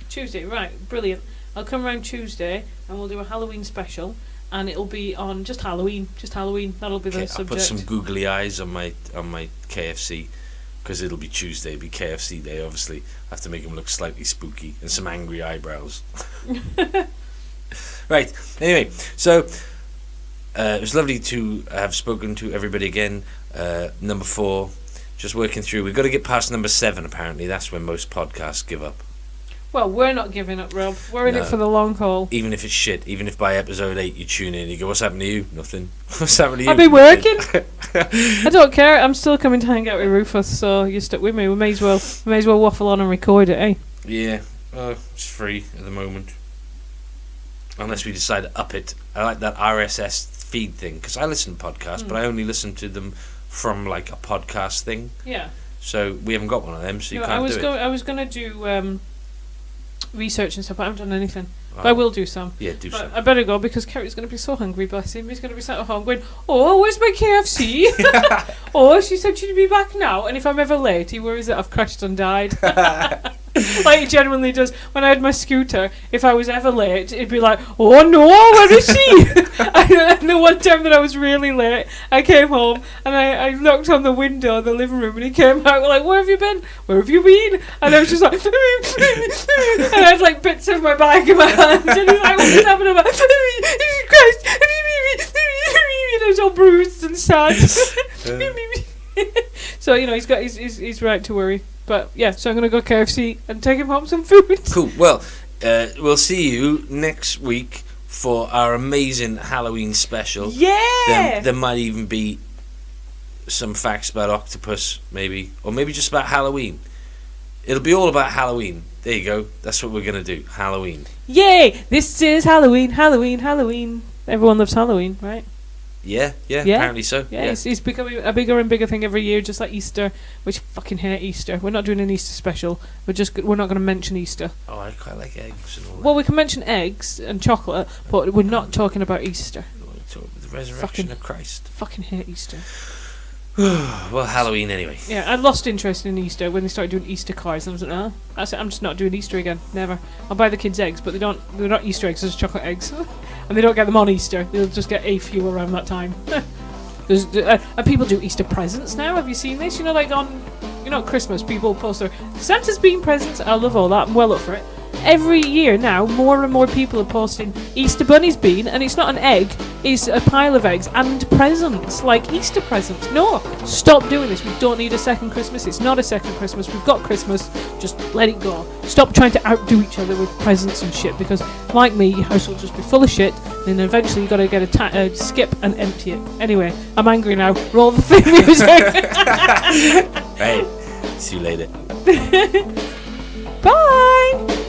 [SPEAKER 2] Tuesday, right. Brilliant. I'll come around Tuesday and we'll do a Halloween special. And it'll be on just Halloween. Just Halloween. That'll be the
[SPEAKER 1] I'll
[SPEAKER 2] subject.
[SPEAKER 1] put some googly eyes on my KFC. Because it'll be Tuesday, it'll be KFC Day, obviously. I have to make them look slightly spooky. And some angry eyebrows. Right, anyway. So, it was lovely to have spoken to everybody again. Number 4, just working through. We've got to get past number 7, apparently. That's when most podcasts give up.
[SPEAKER 2] Well, we're not giving up, Rob. We're in
[SPEAKER 1] No.
[SPEAKER 2] it for the long haul.
[SPEAKER 1] Even if it's shit. Even if by episode 8 you tune in and you go, what's happened to you? Nothing. What's happened to you?
[SPEAKER 2] I've been working. I don't care. I'm still coming to hang out with Rufus, so you're stuck with me. We may as well waffle on and record it, eh?
[SPEAKER 1] Yeah, it's free at the moment. Unless we decide to up it. I like that RSS feed thing, because I listen to podcasts, but I only listen to them from like a podcast thing.
[SPEAKER 2] Yeah.
[SPEAKER 1] So we haven't got one of them, so you
[SPEAKER 2] No,
[SPEAKER 1] can't do it.
[SPEAKER 2] I was going to do research and stuff, but I haven't done anything. But I will do some.
[SPEAKER 1] Yeah, do
[SPEAKER 2] But
[SPEAKER 1] some.
[SPEAKER 2] I better go because Kerry's going to be so hungry, bless him. He's going to be sat at home going, oh, where's my KFC? Oh, she said she'd be back now, and if I'm ever late, he worries that I've crashed and died. Like, he genuinely does. When I had my scooter, if I was ever late, it'd be like, oh no, where is she? And the one time that I was really late, I came home and I looked on the window of the living room and he came out like, where have you been? Where have you been? And I was just like, and I had like bits of my bag in my hand and he's like, what's happening? I'm like, Christ. And I was all bruised and sad. So, you know, he's got his right to worry. But yeah, so I'm going to go KFC and take him home some food.
[SPEAKER 1] Cool. Well, we'll see you next week for our amazing Halloween special.
[SPEAKER 2] Yeah!
[SPEAKER 1] There might even be some facts about octopus, maybe. Or maybe just about Halloween. It'll be all about Halloween. There you go. That's what we're going to do. Halloween.
[SPEAKER 2] Yay! This is Halloween, Halloween, Halloween. Everyone loves Halloween, right?
[SPEAKER 1] Yeah, apparently so.
[SPEAKER 2] Yeah. It's becoming a bigger and bigger thing every year, just like Easter, which I fucking hate Easter. We're not doing an Easter special. We're not going to mention Easter.
[SPEAKER 1] Oh, I quite like eggs and all that.
[SPEAKER 2] Well, we can mention eggs and chocolate, but we're not talking about Easter.
[SPEAKER 1] The resurrection of Christ.
[SPEAKER 2] Fucking hate Easter.
[SPEAKER 1] Well, Halloween anyway.
[SPEAKER 2] Yeah, I lost interest in Easter when they started doing Easter cars. I was like, no, that's it. I'm just not doing Easter again. Never. I'll buy the kids eggs, but they're not Easter eggs. They're just chocolate eggs, and they don't get them on Easter. They'll just get a few around that time. And people do Easter presents now. Have you seen this? You know, like on Christmas, people post their Santa's been presents. I love all that. I'm well up for it. Every year now, more and more people are posting Easter bunny's been, and it's not an egg, it's a pile of eggs and presents, like Easter presents. No, stop doing this. We don't need a second Christmas. It's not a second Christmas. We've got Christmas. Just let it go. Stop trying to outdo each other with presents and shit, because like me, your house will just be full of shit, and then eventually you've got to get a skip and empty it. Anyway, I'm angry now. Roll the theme music.
[SPEAKER 1] Right. See you later.
[SPEAKER 2] Bye.